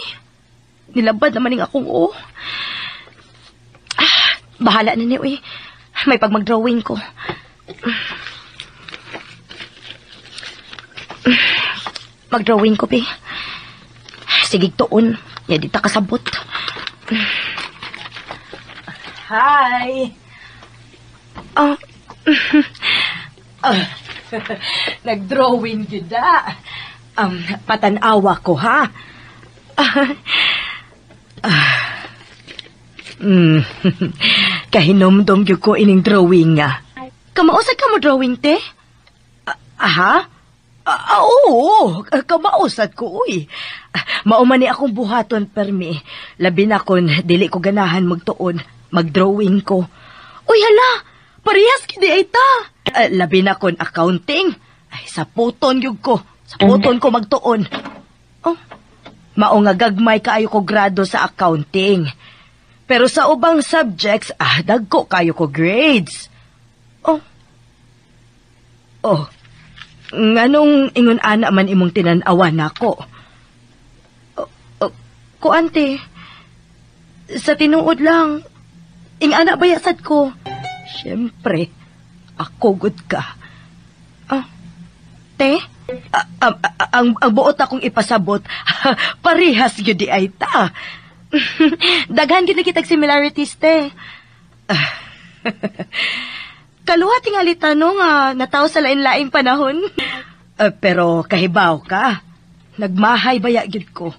Nilabad naman ning akong bahala na ni, uy. May pagmag-drawing ko. Mag-drawing ko, pi. Sige, tuon. Ya, di ta kasabot. Hi! Nag-drawing yun da. Patanawa ko, ha? Kahinomdom yun ko ining drawing nga. Kamausad ka mo drawing, te? Oo, kamausad ko, uy. Maumani akong buhaton, permi. Labi na kon, dili ko ganahan magtuon. Mag-drawing ko. Uy, hala, parehas kidi ay ta. Labi na kon accounting. Ay, sa puton yun ko. Sa puton ko magtuon. Oh, mao nga gagmay kaayo ko grado sa accounting. Pero sa ubang subjects, dagko kayo ko grades. Nganong ingon ana man imong tinan-awan nako? Kuante, sa tinuod lang, ing ana bayasad ko. Siyempre, ako good ka. Te? Ang buot akong ipasabot, parehas yun di ay ta. Daghan gid kitag similarities, te. Kaluwa tingali tanong nataw sa lain-laing panahon. Pero kahibaw ka. Nagmahay baya gid ko.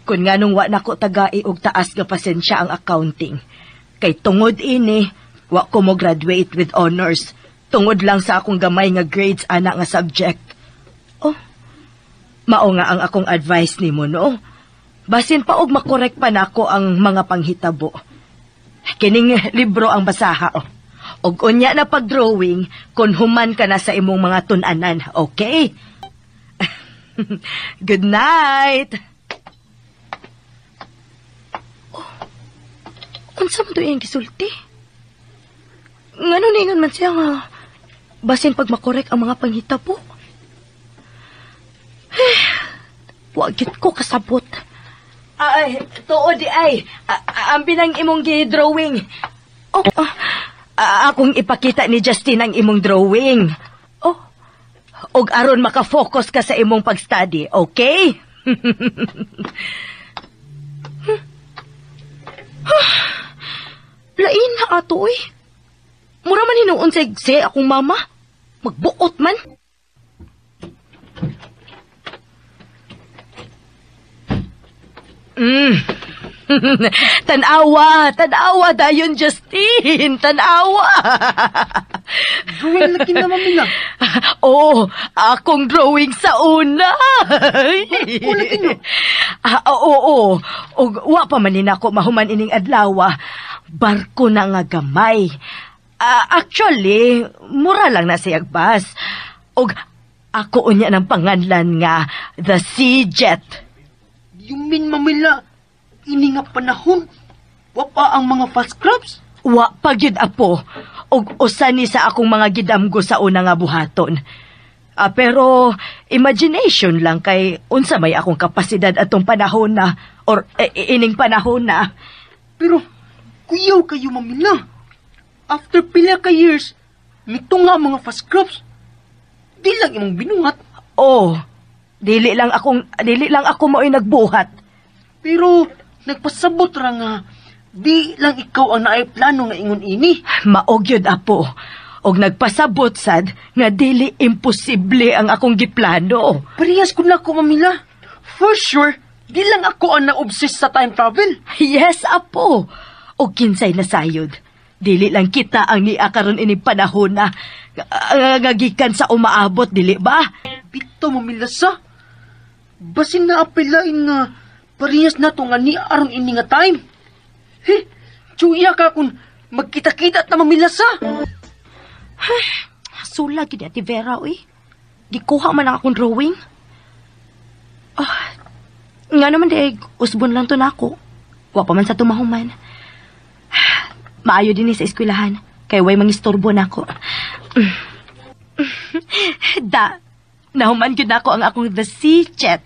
Kung nga nung wa nako tagai og taas nga pasensya ang accounting. Kay tungod ini, wa ko mo graduate with honors. Tungod lang sa akong gamay nga grades ana nga subject. Mao nga ang akong advice nimo, no? Basin pa og makorek pa nako ang mga panghitabo. Kining libro ang basaha, Og unya na pag-drawing, kung human ka na sa imong mga tunanan, okay? Good night! Unsa mo doon yung gisulti? Ngano ningon man siya nga, basin pag makorek ang mga panghitabo? Wagit ko kasabot. Ay, tuod di ay. Ang binang imong gi-drawing. Akong ipakita ni Justin ang imong drawing. Og aron makafocus ka sa imong pag-study, okay? Lain na ato, eh. Mura man hinuon sa akong mama. Magbuot man. Tanawa dayon, Justin. Tanawa. Drawing laki naman nila. Akong drawing sa una. Laki no? Oo. Wa pa man ako mahuman ining adlaw. Barko na nga gamay. Actually, mura lang na siyag bus. Og ako unya ng panganlan nga The Sea Jet. You mean, Mamila, ini nga panahon, wa pa ang mga fast crabs? Wa pa gyud apo, og usa ni sa akong mga gidamgo sa una nga buhaton. Pero imagination lang kay unsa may akong kapasidad atong panahon na, or ining panahon na. Pero, kuyaw kayo, Mamila. After pila ka years, mito nga mga fast crabs. Di lang imong binungat. Dili lang ako mao'y nagbuhat. Pero, nagpasabot ra nga, Di lang ikaw ang naay plano nga ingon ini. Maog yun, apo. Og nagpasabot sad nga dili imposible ang akong giplano. Parehas ko na ako, Mamila. For sure, di lang ako ang na-obsess sa time travel. Yes, apo. Og kinsay na sayod. Dili lang kita ang niakaron ini panahon na ngagikan sa umaabot, dili ba? Bito, Mamila sa. Basin na apilain nga parehas na to nga ni aron ini nga time. Tsuya ka kung magkita-kita na Mamila sa. Sula gini Ate Vera, uy. Gikuha man ang akong drawing. Nga naman di, usbon lang to na ako. Wa pa man sa tumahuman. Maayo din sa eskwelahan. Kaya way mangistorbo na ako. Nahuman yun ako ang akong The Sea Chat.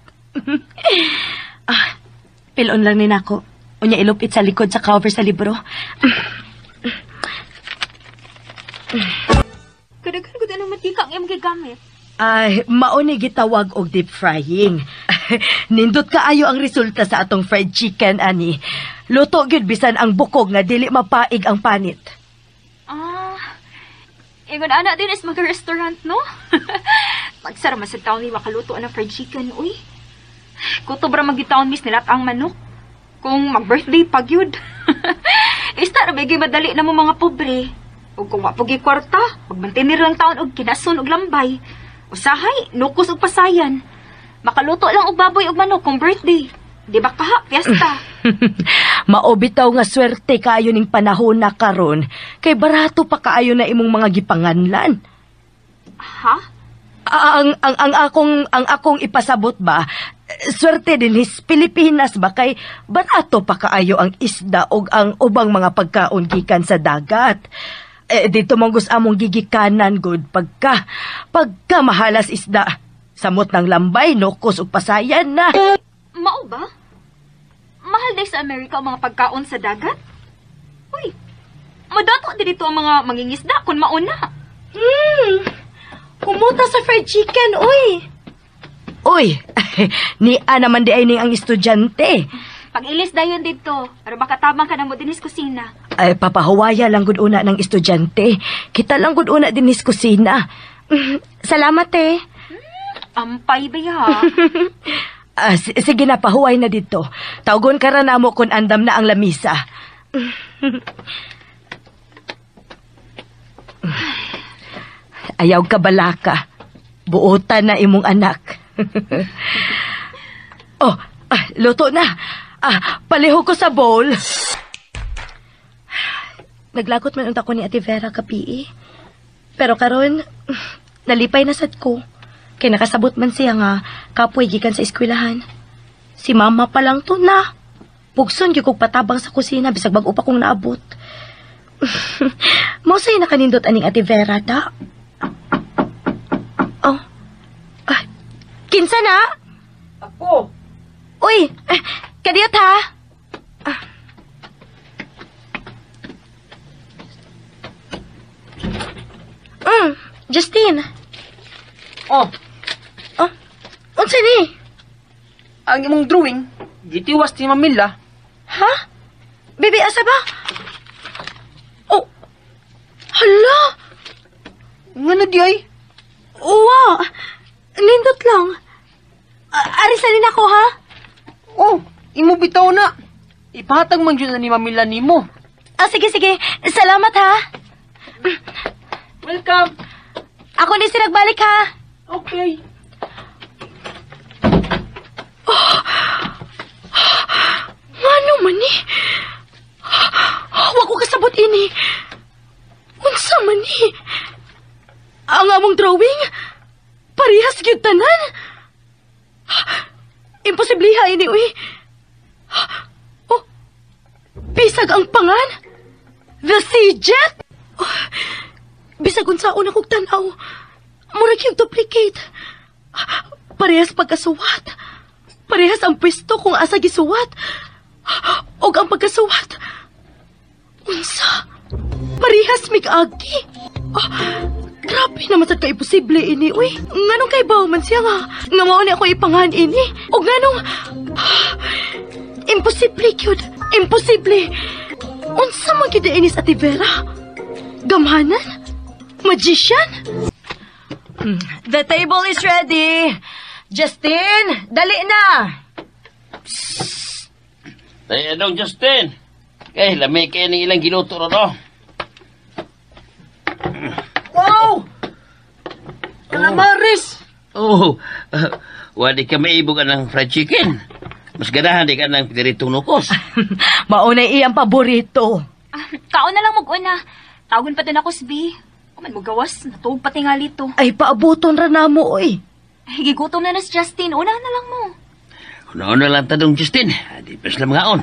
Pilon lang din ako. Unya ilupit sa likod sa cover sa libro. Kadaghan ko na matika ang iyong gigamit. Ay, mauni gitawag og deep frying. Nindot kaayo ang resulta sa atong fried chicken, ani. Luto gyud bisan ang bukog nga dili mapaig ang panit. Ingon ana din is mag-restaurant, no? Magsara man sa taon ni makaluto ng fried chicken, uy. Kutob ra magitaon mis nilat ang manok. Kung mag-birthday pag yun. Ista na bigay madali na mo mga pobre. O kung mapugi kwarta, magmantinir lang taon og kinasun og lambay. Usahay, nukos og pasayan. Makaluto lang og baboy og manok kung birthday. Di ba kaha, fiesta? Maobitaw nga swerte kaayo ning panahon na karon. Kay barato pa kaayo na imong mga gipanganlan. Ha? Ang akong ipasabot ba, swerte din his Pilipinas ba kay barato pa kaayo ang isda og ang ubang mga pagkaon gikan sa dagat. Dito mong gusto among gigikanan good pagka mahalas isda. Samot ng lambay, nokos ug pasayan na. Mao ba? Mahal day sa Amerika ang mga pagkaon sa dagat? Uy, madato din dito ang mga mangingisda kung mauna. Pumunta sa fried chicken, uy. Uy, niya naman di ay ning ang estudyante. Pag-ilis dayon dito, para makatabang ka na mo dinis kusina. Ay, papahawaya lang gud una ng estudyante. Kita lang gud una dinis kusina. Salamat eh. Ampay ba ya? Sige na, pahuway na dito. Tawgon ka ra namo kung andam na ang lamisa. Ayaw ka balaka. Buotan na imong anak. Luto na. Paliho ko sa bowl. Naglakot man unta ko ni Ate Vera kapi. Pero karon, nalipay na sad ko. Kay nakasabot man siya nga kapoy gikan sa eskwelahan. Si mama pa lang to na. Pugson gyud kog patabang sa kusina bisag bag-o pa kong naabot. Mao say nakanindot aning Ate Vera ta. Kinsa na? Ako. Uy, kadiyot ha? Justine. Unsa ni? Ang imong drawing, gitiwas ni Mamila. Ha? Bibi, asa ba? Hala! Ngano di ay? Uwa! Nindot lang. Arisalin ako, ha? Imo bitaw na. Ipahatag man dyan na ni Mamila nimo. Sige. Salamat, ha? Welcome. Ako ni sinagbalik, ha? Okay. Ano man ni? Wa ko kasabot ini. Unsa man ni? Ang among drawing? Parehas gyud tanan? Imposible ha ini, uy. Bisag ang pangan? The Sea Jet? Bisag unsaon akong tanaw. Murag yung duplicate. Parehas pagkasuwat. Parehas ang pwesto kung asa gisuwat. Og ang pagkasuwat. Unsa? Parehas mig-agi. Grabe naman sa ka-imposible ini, uy. Nganong kay man siya nga. Nga mao ni ako ipangan ini. Og nganong... Imposible, cute. Imposible. Unsa man gyud inis Ate Vera? Gamhanan? Magician? The table is ready. Justin, dali na. Ay, anong Justin? Lamig kayo ng ilang ginuto ron, no? Wow! Calamares! Wadi ka maibugan ng fried chicken. Mas ganahan di ka ng piritong nukos. Maunay iyang paborito. Kaon na lang mag-una. Tawagon pa din ako, Sbi. Kuman mo gawas, natuog pati nga lito. Ay, paabuton ra namo, oy. Higigutom na si Justin. Unahan na lang mo. Una-una lang tanong, Justin. Di pas lang mga on.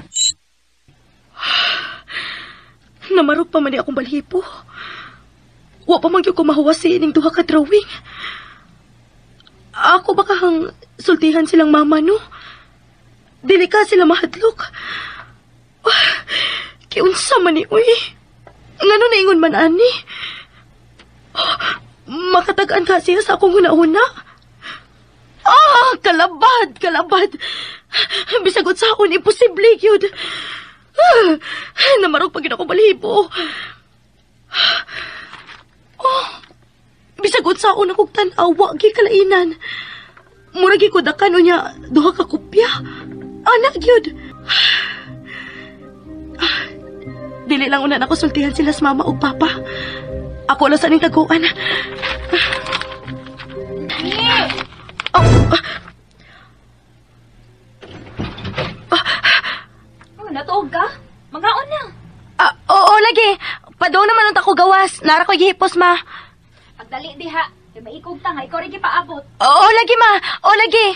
Namarog pa man akong balhipo. Wa pa man gyud ko mahuwasi ining duha ka drawing. Ako baka hang sultihan silang mama, no? Dili ka sila mahadlok. Kiunsa man ni, uy. Ngano na ingon man, ani? Makatagaan ka siya sa akong huna-huna. Kalabad. Bisagot sa akon, imposible yun. Namarog pa gina ko balhibo. Bisagot sa akon akong tanawa, kalainan. Muragi ko dakan niya, duha ka kopya. Anak yun. Dili lang una ako sultihan sila sa mama o papa. Ako lang sa ning taguan. Natuog ka? Mangaon na. Oo, lagi. Padaw naman ang tako gawas. Nara ko gihipos, ma. Pagdali di ha. Di maikog ta nga. Ikaw rin paabot. Oo, lagi, ma. Oo, lagi.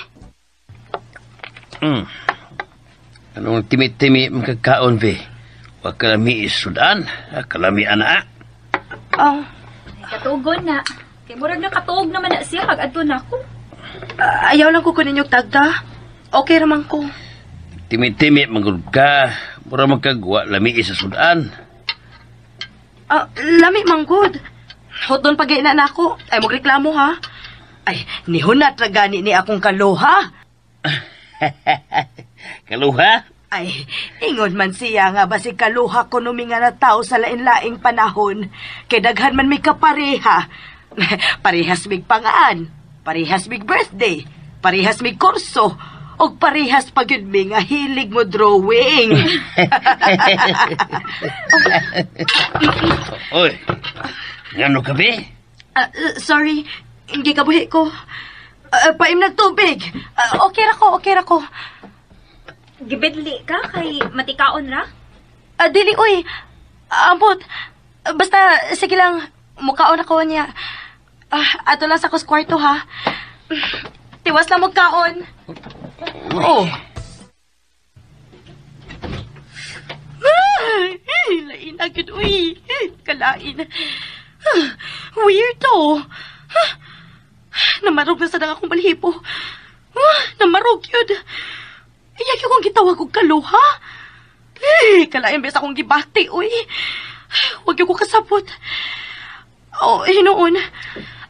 Anong timi-timi magkakaon, be? Wag kalami isudan. Kalami ana. Katugon na. Kaya murag na katuog naman na siya. Pag-adto na ako. Ayaw lang ko kunin yung tagda. Okay raman ko. Timi-timi magulog ka. Mura magkagwa, lami sa sudan. Lami manggod. Hoton pag-ina na ako. Ay, magreklamo ha. Ay, nihunat na gani ni akong kaluha. Kaluha? Ay, ingon man siya nga ba si kaluha ko numinga na tao sa lain-laing panahon. Kay daghan man may kapareha. Parehas mig pangaan. Parehas mig birthday. Parehas mig kurso. O parehas pag yun mi nga hilig mo drawing. Oy, ngano ka be? Sorry, hindi kabuhi ko. Paim ng tubig. Okay ra ko. Gibidli ka kay matikaon ra? Dili, uy. Ambot. Basta, sige lang, mukaon ako niya. Ato lang sa kwarto, ha? Tiwas lang magkaon. Oh. Lain agad, uy. Kalain. Weirdo. Namarog na sa dang akong balhipo. Namarog yun. Iyak yung gitawag kong kaluha. Kalain bes akong gibati, uy. Huwag yung ko kasabot. Hinoon.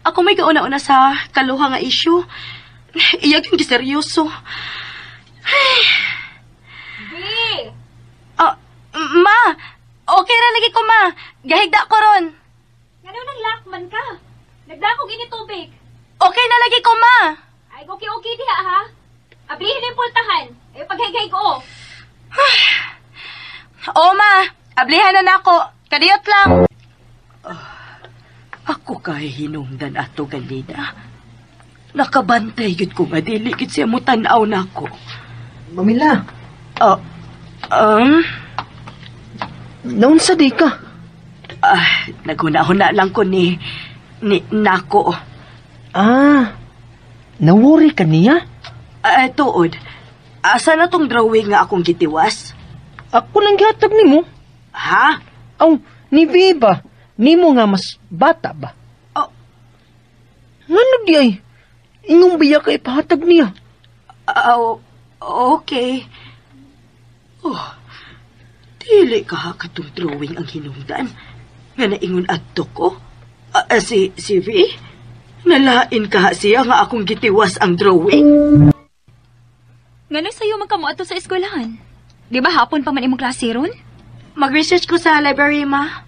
Ako may kauna-una sa kaluha nga issue. Iyak yung giseryoso. Di! Ma! Okay ra lagi ko, ma. Gahigda ko ron. Ngano nang lakman ka? Nagdako gini tubig. Okay na lagi ko, ma. Ay, okay diha, ha? Ablihin yung pultahan. Ay, paghigay ko. Oo, ma. Ablihan na nako. Kadiyot lang. Ako kay hinungdan ato ganina. Nakabantay yun ko nga dilikit siya mo tanaw na ako. Mamila. Naunsa di ka? Naghuna-huna lang ko ni Nako. Nawori ka niya? Tuod. Asa na tong drawing nga akong gitiwas? Ako lang gihatag nimo. Ha? Ni Viva. Nimo nga mas bata ba? Ngano di ay? Ingong biya ka ipahatag niya. Okay. Dili ka katong drawing ang hinungdan. Nga naingon adto ko. Si V? Nalain ka siya nga akong gitiwas ang drawing. Ngano sa'yo magkamuato sa eskwelahan? Di ba hapon pa man imong klase ron? Mag-research ko sa library, ma.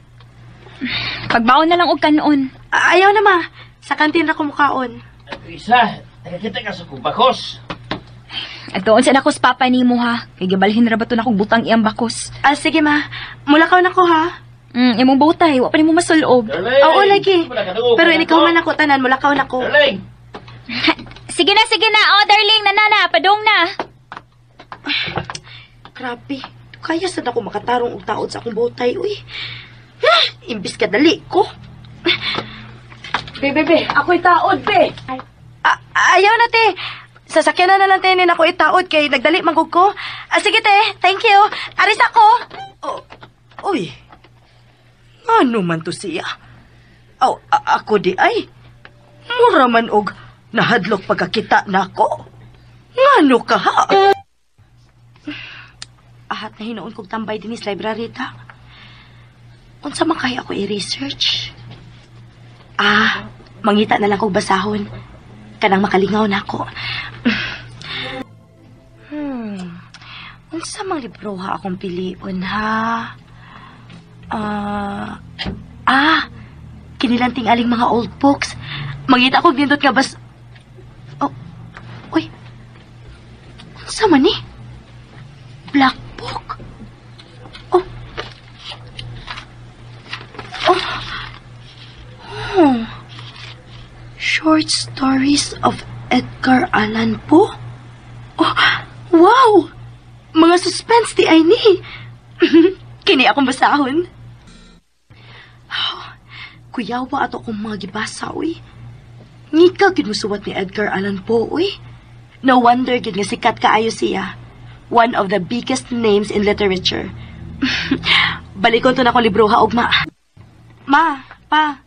Pagbaon na lang og kanon. Ayaw na, ma. Sa kantin ra ko mukaon. Isa, nakakita ka sa kubakos. At doon sa nakos papa nimo ha. Kay gibalhin ra ba to na kong butang iyang bakos. Sige, ma. Mulakaw na ko, ha? Imong butay, wa pa nimo masulob. Oo, lagi. Pero inikaw man ako tanan, mulakaw na ko. Darling! Sige na. Oh, darling, nanana, padong na. Grabe. Kaya sad ako makatarong og taod sa akong butay, uy. Imbis ka dali ko. Be, ako'y taod, be. Ayaw na, te. Sasakyan na lang, te, nin ako itaod kay nagdali manggug ko. Sige, te. Thank you. Aris ako. Uy. Ano man to siya? Ako di ay. Mura man og nahadlok pagkakita na ako. Ngano ka, ha? Ahat na hinoon kong tambay din sa library, ta. Unsa man kaya ako i-research? Mangita na lang kong basahon. Kanang makalingaw na ako. Unsa mang libro ha akong piliun, ha? Kinilanting aling mga old books. Mangita ko nindot nga bas... Uy. Unsa man ni? Black book? Short stories of Edgar Allan Poe? Wow! Mga suspense di ay ni. Kini akong basahon. Kuyawa ato akong mga gibasa, uy. Ngika gid musuwat ni Edgar Allan Poe, uy. No wonder gid nga sikat kaayo siya. One of the biggest names in literature. Balikon to na akong libro ha, ugma. Ma, pa,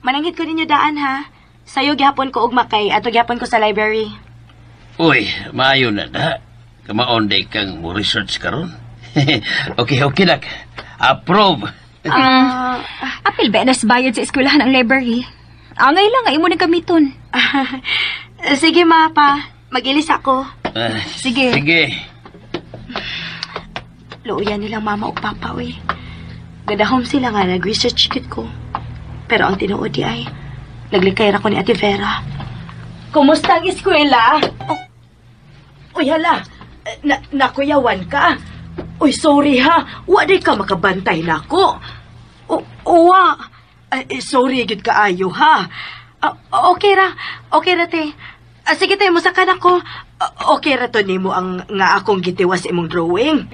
mananghid ko ninyo daan ha. Sayo gyapon ko ugma kay ato gyapon ko sa library. Uy, maayo na da. Kamaon day kang mo research karon. Okay, nak. Approve. Apil ba nas bayad sa eskwelahan ang library? Angay lang, imo na gamiton. Sige, ma, pa. Mag-ilis ako. Sige. Luuyan nilang mama o papa, uy. Gadahom sila nga nag-research kit ko. Pero ang tinuod di ay, naglikay ra ko ni Ate Vera. Kumusta ang eskwela? Uy, hala. Nakuyawan ka. Uy, sorry ha. Wadi ka makabantay na ako. Sorry, gid kaayo ha. Okay ra, te. Sige, te, musakan ako. Okay ra to nimo ang nga akong gitiwas imong drawing.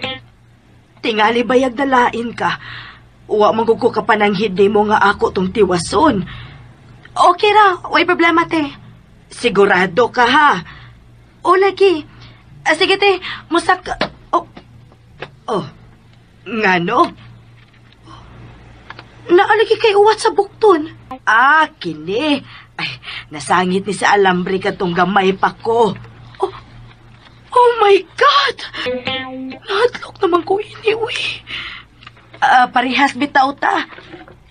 Tingali bayag dalain ka. Wa man ko kapananghid nimo nga ako tong tiwason. Okay ra, way problema, te. Sigurado ka ha. O lagi. Sige, te, musak... Ngano? Naalagi kay uwat sa bukton. Kini. Ay, nasangit ni sa alambre katong gamay pa ko. Oh my God! Nahadlok naman ko ini, uy. Parihas bitaw ta.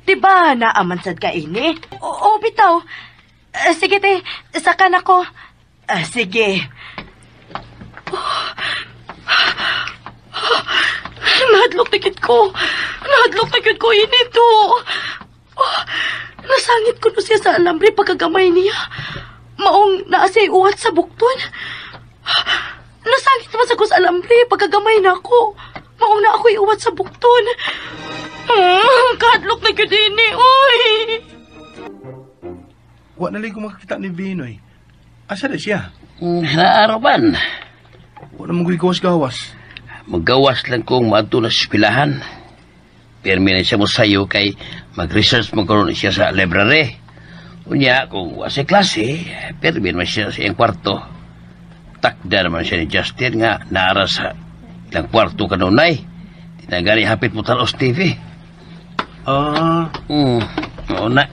Diba naamansad ka ini? Oo, bitaw. Sige, te. Sakan ako. Sige. Nahadlok na gid ko inito. Nasangit ko no siya sa alambre pagkagamay niya. Maong naasay uwat sa bukton. Nasangit naman sa ko sa alambre pagkagamay na ako. Maong na ako'y uwat sa bukton. Kahadlok na gid ini, uy. Wa na lang ko makakita ni Binoy. Asa na siya? Naaraban. Wa na mong gawas-gawas. Magawas lang kong maadto na sa eskwelahan. Permi na siya mo sayo kay mag-research magkaroon siya sa library. Unya, kung wasa klase, permi naman siya sa iyang kwarto. Takda naman siya ni Justin nga naara sa ilang kwarto kanunay. Tinagari hapit mo talos TV. Oo na.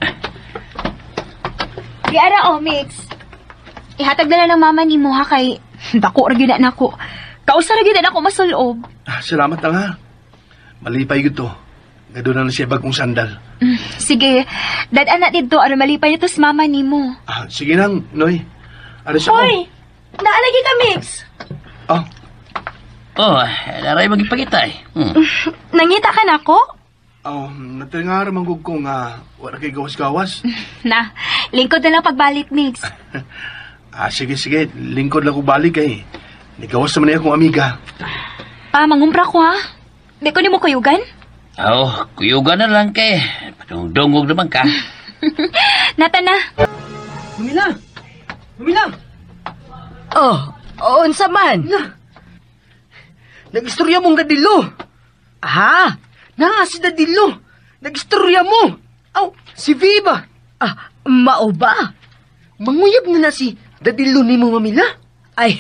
Di ara, Mix. Ihatag na lang ng mama ni mo ha kay dako ra gyud na nako. Kausa ra gyud na ako masulob. Salamat lang ha. Malipay gyud to. Gado na siya bagong sandal. Sige, dad anak dito aron malipay nito sa mama nimo. Sige nang, Noy. Aris ako. Hoy! Naalagi ka, Mix. Oh, naray magipagita eh. Nangita ka na ko? Natingar manggug ko nga wala kay gawas-gawas. Na, lingkod na lang pagbalik, Migs. Sige. Lingkod lang ko balik eh. Nigawas naman niya akong amiga. Mangumpra ko ha. Di ko ni mo kuyugan? Kuyugan na lang kay. Padungdungog naman ka. Nata na. Mamila! Unsa man? Nag-istorya mong dadilo. Ha? Si dadilo. Nag-istorya mo. Si Viva. Mao ba? Manguyab na si dadilo ni mo, Mamila. Ay,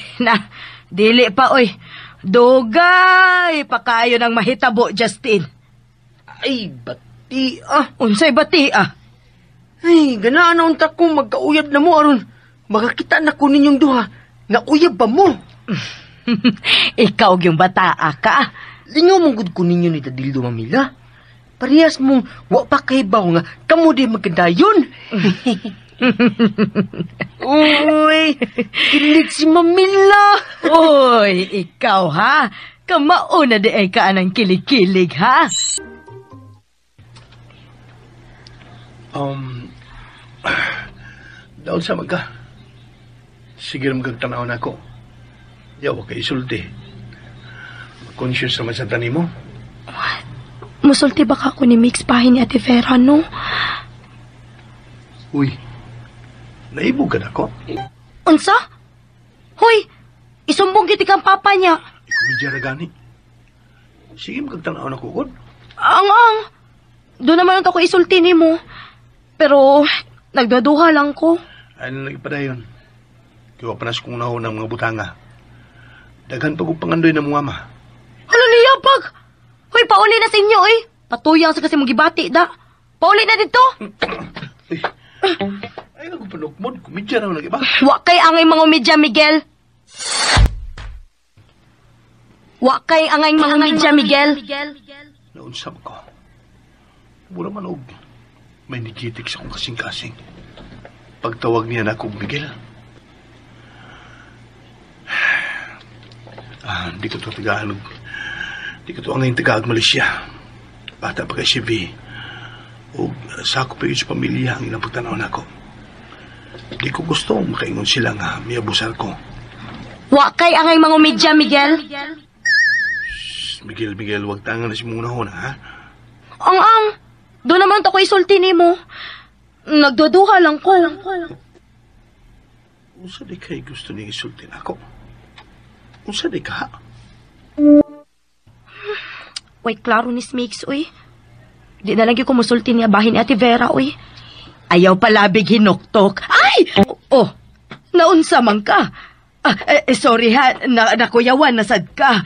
dili pa, oy. Dugay, pa kayo ng mahitabo, Justin. Ay, bati Unsay bati Ay, ganaan na unta ko magkauyab na mo, aron. Makakita na ko ninyong duha. Nauyab ba mo? Ikaw yung bataa ka. Lingaw mong gud ko ninyo ni Dadildo, Mamila. Parehas mong wa pa kahibaw nga kamo di magkadayon. Uy, kilig si Mamila. Uy, ikaw ha? Kamao na di ay ka anang kilig-kilig ha? Daon sa magka. Sige naman kagtanaw na ako. Yawa kay isulti. Conscious naman sa tani mo. Musulti ba ka ko ni Mix pahin ni Ate Vera, no? Uy, naibog ka na ko. Unsa? Hoy, isumbong kiti kang papa niya. Ikumidya na gani. Sige magkagtanaw na ko, God. Ang. Doon naman ako isulti ni mo. Pero, nagdaduha lang ko. Ano nagipadayon? Kiwa panas kong nahon ng mga butanga. Daghan pa kong pangandoy ng mga ama. Hala niya, pag! Hoy, pauli na sa inyo, eh. Patuyang sa kasi mong gibati, da. Pauli na dito. Ay, nagpanukmod. Kumidya na nag-iba. Wa kay angay mga umidya, Miguel. Wa kay angay mga umidya, Miguel. Naunsam ko. Wala man og. May nigitik sa kong kasing-kasing. Pagtawag niya na akong Miguel. Di ko to Tagalog. Di ko to ang ngayon Tagalog, Malaysia. Bata pa kay si V. O sa ako pa yun sa pamilya ang ilang pagtanaw na ako. Di ko gusto makaingon sila nga may abusar ko. Wa kay angay mga umidya, Miguel. Shhh, Miguel, wag tangan na si muna ho na, ha? Ang. Doon naman to ko isulti ni mo. Nagduduha lang ko. Unsa di kay gusto niya isultin ako? Unsa di ka? Wait, klaro ni Smix, uy. Di na lagi ko musulti niya bahin ni Ate Vera, uy. Ayaw palabig hinuktok. Ay! Oh, naunsa man ka. Sorry ha, nakuyawan, nasad ka.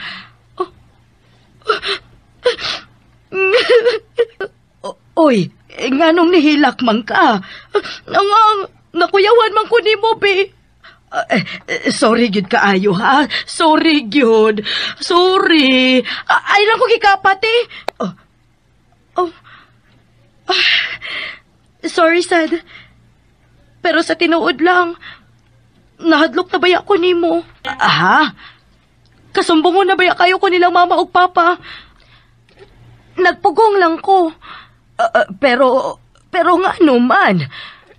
Uy, nganong nihilak man ka. Nakuyawan man ko ni mo, be. Sorry, gyud kaayo, ha? Sorry, gyud. Sorry. Ay lang ko gikapati. Sorry, sad. Pero sa tinuod lang, nahadlok na baya ko ni mo. Kasumbungon na baya kayo ko nilang mama o papa. Nagpugong lang ko. Pero nga naman.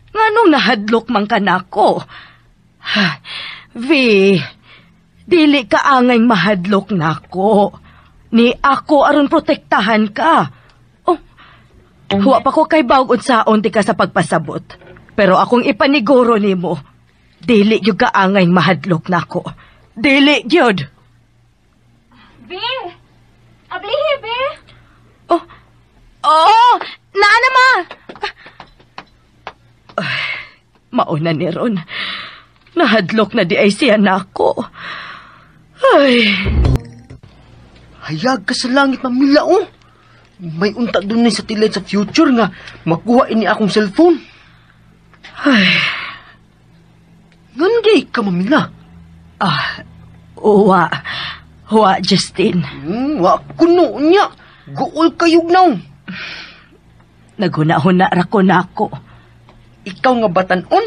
Nga nung nahadlok man ka na ko. V, dili ka angay mahadlok na ko. Ni ako aron protektahan ka. Huwa pa ko kay bawg unsaon ti ka sa pagpasabot. Pero akong ipaniguro nimo, dili gyud ka angay mahadlok na ko. Dili gyud. B! Ablihi, B! Naana ma! Mauna ni Ron. Nahadlok na di ay siya na ako. Ay. Hayag ka sa langit, Mamila, oh. May unta dun sa tilay sa future nga makuha ini akong cellphone. Ay. Nganday ka, Mamila? Wa, Justin. Wa kuno niya. Guol kayog naw. Naghuna-huna ra ko nako. Ikaw nga batanon?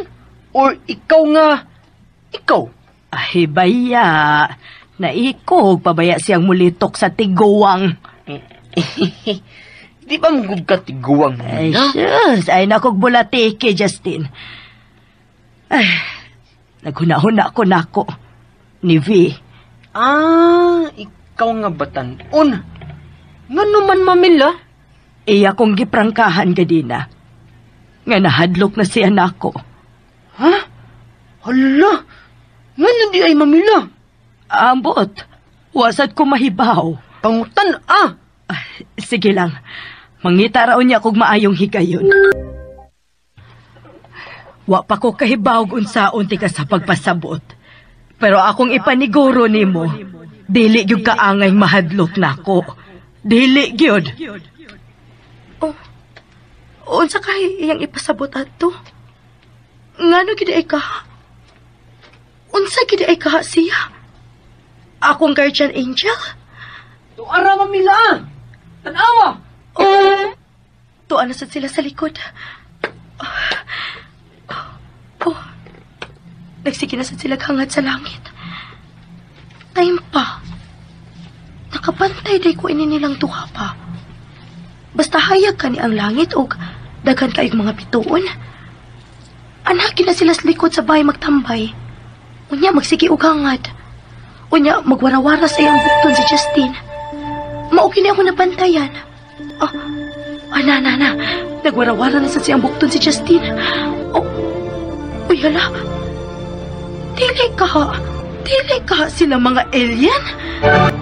Or ikaw nga... Ikaw? Ay, baya. Naikog pabaya siyang mulitok sa tiguwang. Di ba mong ka tiguwang Ay, Mamila? shucks. Ay, nakog bulatike, Justin. Ay, naghuna-huna ko nako. Ni V. Ikaw nga batanon. Nga naman, Mamila? Iya kong giprangkahan gadina. Nga nahadlok na siya nako. Ha? Hala! Nga na di ay, Mamila? Ambot, wasad ko mahibaw. Pangutan, Sige lang, mangita raon niya kung maayong higayon. Wa pa ko kahibaw unsaon ti ka sa pagpasabot. Pero akong ipaniguro nimo, dili gyud kaangay mahadlok nako. Dili gyud. Oh, unsa kay iyang ipasabot adto? Ngano gid ay ka? Unsa gid ay ka siya? Akong guardian angel? Tuara, Mamila! Tanawa! Tuan na sad sila sa likod. Nagsige na sad sila hangad sa langit. Time pa. Nakabantay day ko ini nilang tuha pa. Basta hayag ka ni ang langit o daghan kayong mga bituon. Anakin na sila sa likod sa bahay magtambay. Unya magsige og hangad. Unya magwarawara sa iyang bukton si Justin. Mauki na ako nabantayan. Na. Nagwarawara na sa siyang bukton si Justin. Hala. Dili ka sila mga alien?